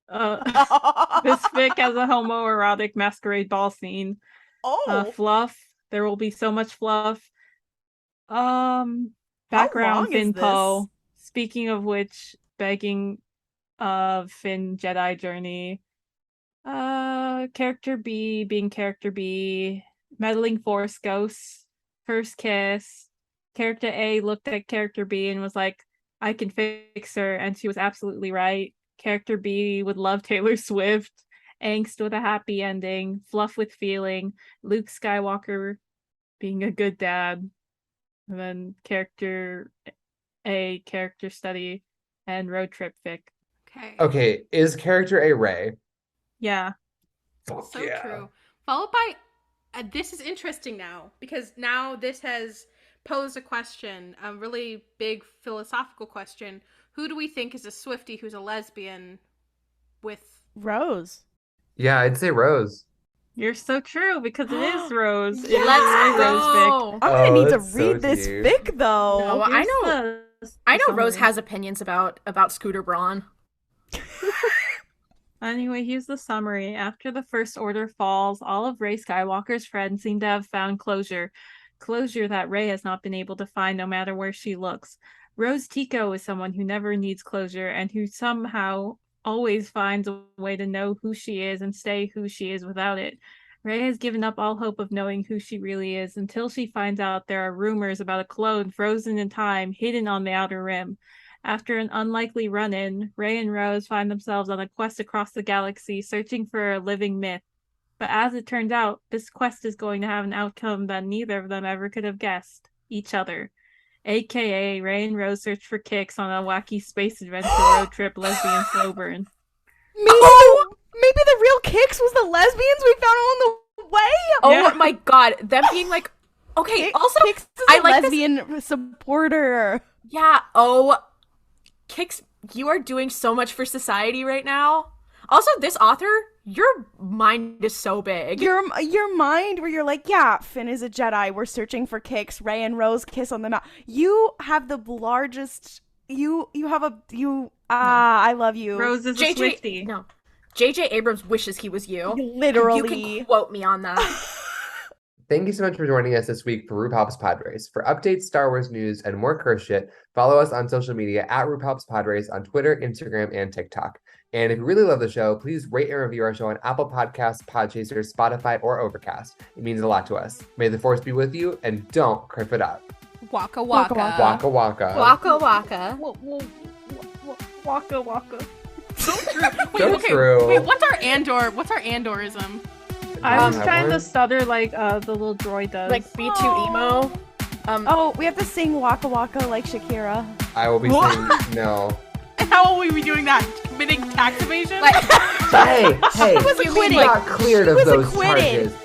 This fic has a homoerotic masquerade ball scene. Oh. Fluff. There will be so much fluff. Background long is info. this? Speaking of which, begging of Finn Jedi journey. Character B being character B, meddling Force ghosts, first kiss. Character A looked at character B and was like, I can fix her, and she was absolutely right. Character B would love Taylor Swift, angst with a happy ending, fluff with feeling, Luke Skywalker being a good dad. And then character A, character study, and road trip fic. Okay, is character A Rey? Yeah. Fuck So yeah. true. Followed by, this is interesting now, because now this has posed a question, a really big philosophical question. Who do we think is a Swiftie who's a lesbian with Rose. Yeah, I'd say Rose. You're so true, because it is Rose. Yeah. It is Let's Rose fic. go. I'm gonna need to that's so read this deep. fic though. No, I Here's know. the I know Rose summary. has opinions about Scooter Braun. Anyway, here's the summary. After the First Order falls, all of Rey Skywalker's friends seem to have found closure. Closure that Rey has not been able to find no matter where she looks. Rose Tico is someone who never needs closure and who somehow always finds a way to know who she is and stay who she is without it. Rey has given up all hope of knowing who she really is until she finds out there are rumors about a clone frozen in time hidden on the Outer Rim. After an unlikely run-in, Rey and Rose find themselves on a quest across the galaxy searching for a living myth. But as it turns out, this quest is going to have an outcome that neither of them ever could have guessed. Each other. AKA, Rey and Rose search for kicks on a wacky space adventure road trip lesbian slow burn. Maybe the real Kix was the lesbians we found on the way. Oh Yeah. my god, them being like, okay. Also, Kix is I a like this. lesbian supporter. Yeah. Oh, Kix, you are doing so much for society right now. Also, this author, your mind is so big. Your mind, where you're like, yeah, Finn is a Jedi. We're searching for Kix. Rey and Rose kiss on the mouth. You have the largest. I love you. Rose is a Swiftie. No. J.J. Abrams wishes he was you. Literally. You can quote me on that. Thank you so much for joining us this week for RuPaul's Pod Race. For updates, Star Wars news, and more curse shit, follow us on social media at RuPaul's Pod Race on Twitter, Instagram, and TikTok. And if you really love the show, please rate and review our show on Apple Podcasts, Podchaser, Spotify, or Overcast. It means a lot to us. May the Force be with you, and don't kriff it up. Waka Waka. Waka waka. Waka waka. Waka waka. So true. Wait, So okay. true. Wait, what's our Andorism? I was Have trying one? to stutter like the little droid does. Like B2 emo. Oh, we have to sing Waka Waka like Shakira. I will be saying no. And how will we be doing that? Committing tax evasion? Like, Hey, was we acquitted. got cleared She of was those acquitted. charges.